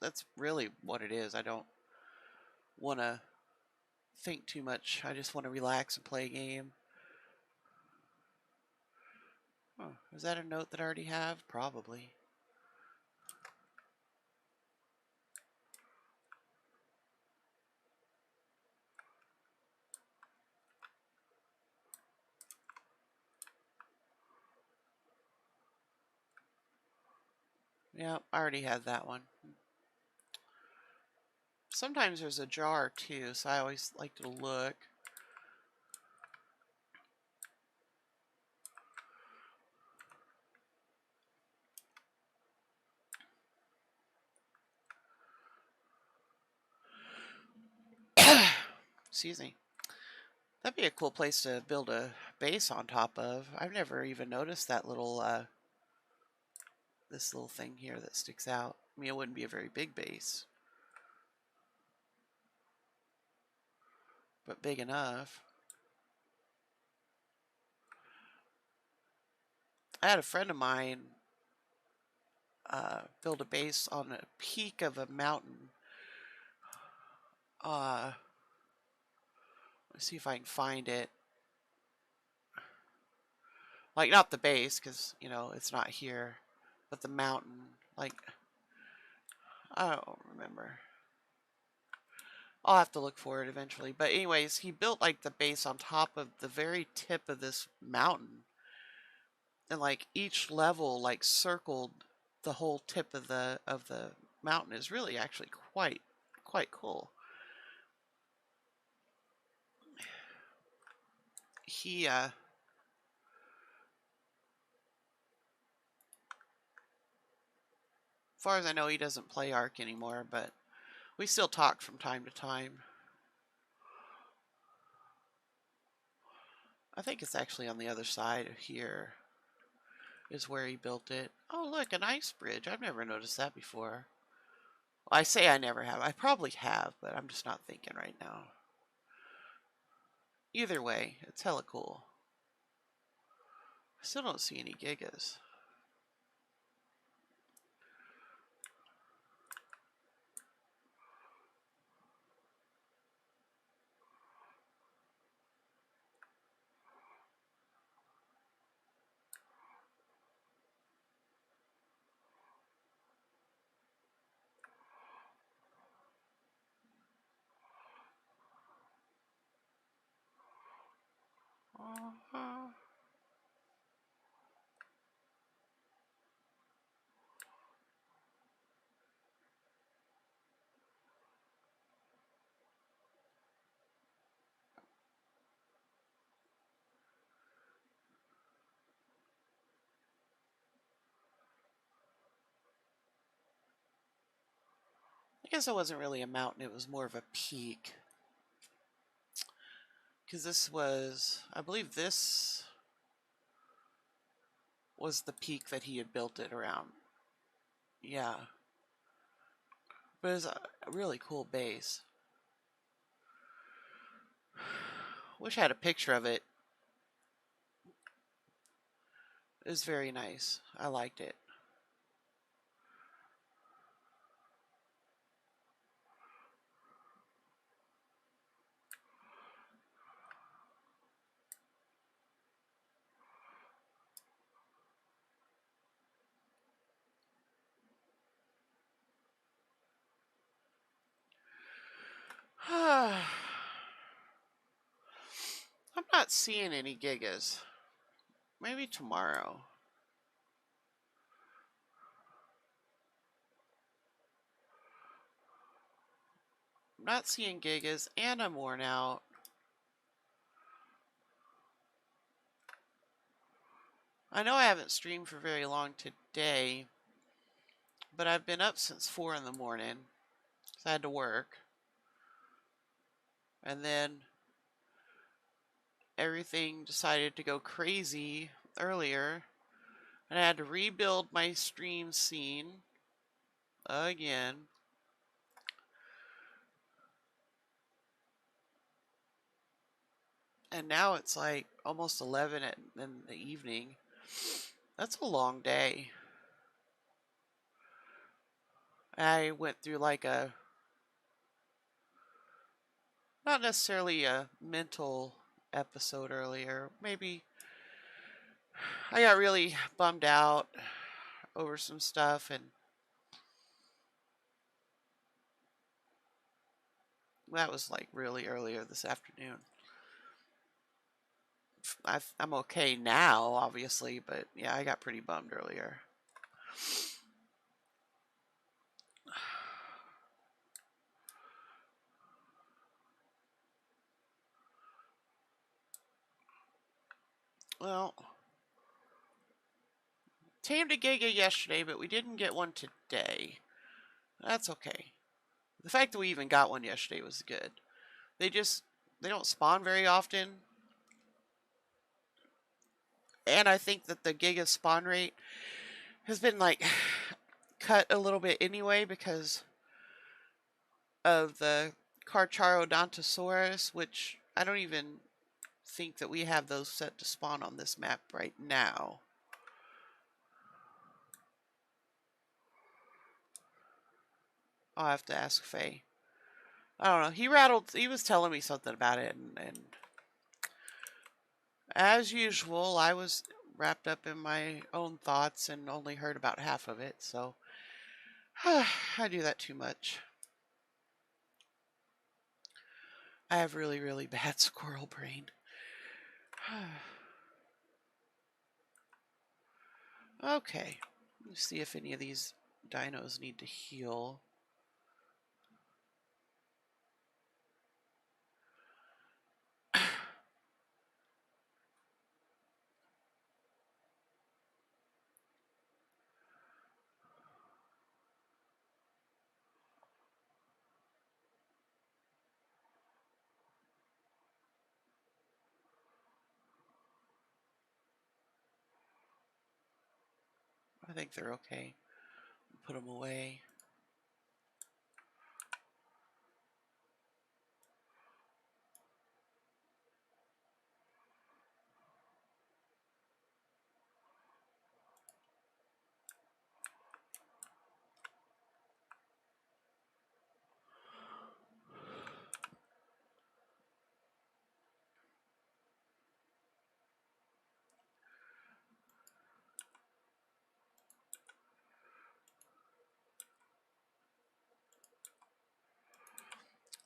Speaker 1: That's really what it is. I don't want to think too much. I just want to relax and play a game. Is that a note that I already have? Probably. Yeah, I already had that one. Sometimes there's a jar too, so I always like to look. Excuse me. That'd be a cool place to build a base on top of. I've never even noticed that little, this little thing here that sticks out. I mean, it wouldn't be a very big base, but big enough. I had a friend of mine build a base on a peak of a mountain. Let's see if I can find it. Like, not the base, because, you know, it's not here, but the mountain. Like, I don't remember. I'll have to look for it eventually. But anyways, he built like the base on top of the very tip of this mountain. And like each level like circled the whole tip of the mountain. Is really actually quite cool. He as far as I know, he doesn't play Ark anymore, but we still talk from time to time. I think it's actually on the other side of here is where he built it. Oh, look, an ice bridge. I've never noticed that before. Well, I say I never have. I probably have, but I'm just not thinking right now. Either way, it's hella cool. I still don't see any gigas. Uh-huh. I guess it wasn't really a mountain, it was more of a peak. Because this was, I believe this was the peak that he had built it around. Yeah. But it was a really cool base. Wish I had a picture of it. It was very nice. I liked it. I'm not seeing any gigas. Maybe tomorrow. I'm not seeing gigas, and I'm worn out. I know I haven't streamed for very long today, but I've been up since 4 in the morning, because I had to work. And then everything decided to go crazy earlier, and I had to rebuild my stream scene again. And now it's like almost 11 in the evening. That's a long day. I went through like a, not necessarily a mental episode earlier, maybe I got really bummed out over some stuff, and that was like really earlier this afternoon. I'm okay now, obviously, but yeah, I got pretty bummed earlier. Well, tamed a Giga yesterday, but we didn't get one today. That's okay. The fact that we even got one yesterday was good. They don't spawn very often. And I think that the Giga spawn rate has been like cut a little bit anyway because of the Carcharodontosaurus, which I don't even think that we have those set to spawn on this map right now. I'll have to ask Faye. I don't know. He was telling me something about it, and as usual, I was wrapped up in my own thoughts and only heard about half of it, so I do that too much. I have really, really bad squirrel brain. Okay, let's see if any of these dinos need to heal. I think they're okay. Put them away.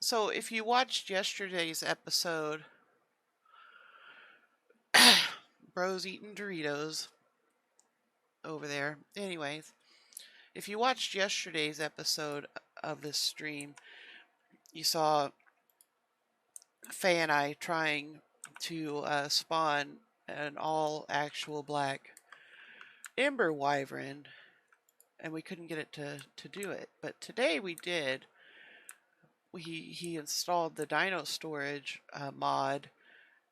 Speaker 1: So if you watched yesterday's episode, Bro's eating Doritos over there. Anyways, if you watched yesterday's episode of this stream, you saw Faye and I trying to spawn an all actual black ember wyvern, and we couldn't get it to do it. But today we did. He installed the Dino Storage mod,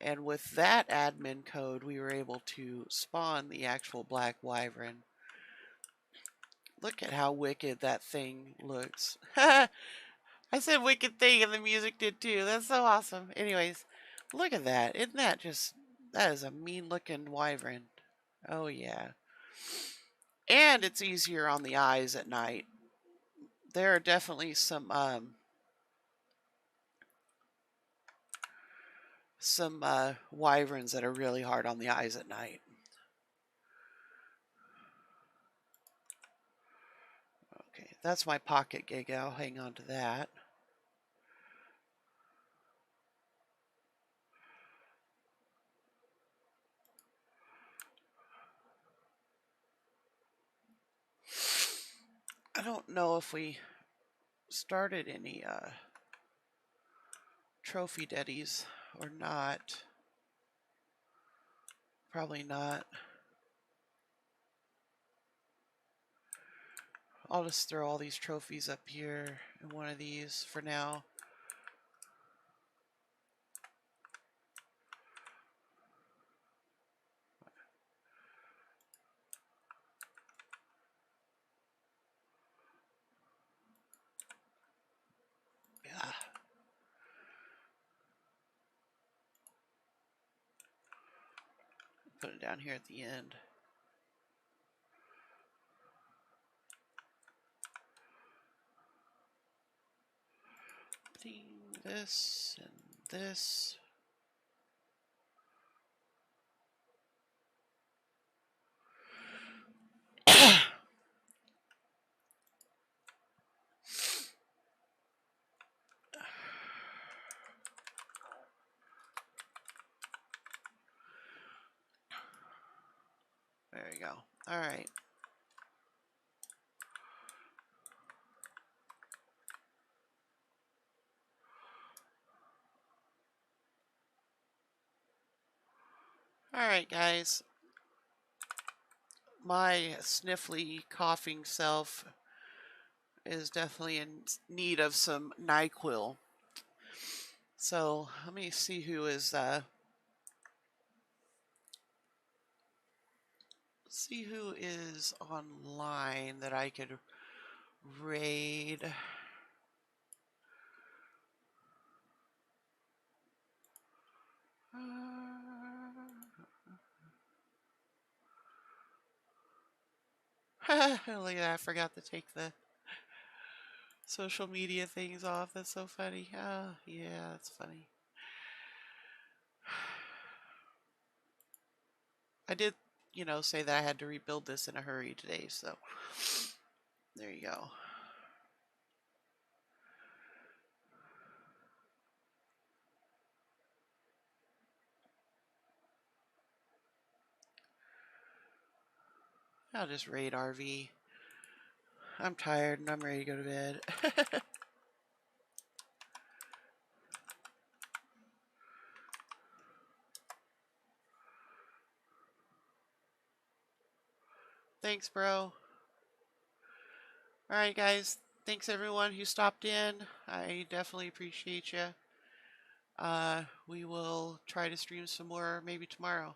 Speaker 1: and with that admin code, we were able to spawn the actual black wyvern. Look at how wicked that thing looks. I said wicked thing, and the music did too. That's so awesome. Anyways, look at that. Isn't that just... That is a mean-looking wyvern. Oh, yeah. And it's easier on the eyes at night. There are definitely some wyverns that are really hard on the eyes at night. Okay, that's my pocket gig. I'll hang on to that. I don't know if we started any trophy daddies or not. Probably not. I'll just throw all these trophies up here in one of these for now. Yeah. Put it down here at the end. This and this. All right. All right, guys. My sniffly, coughing self is definitely in need of some NyQuil. So let me see who is online that I could raid. Look at that, I forgot to take the social media things off. That's so funny. Oh, yeah, that's funny. I did, say that I had to rebuild this in a hurry today, so there you go. I'll just raid RV. I'm tired and I'm ready to go to bed. Thanks, bro. Alright, guys. Thanks, everyone who stopped in. I definitely appreciate you. We will try to stream some more maybe tomorrow.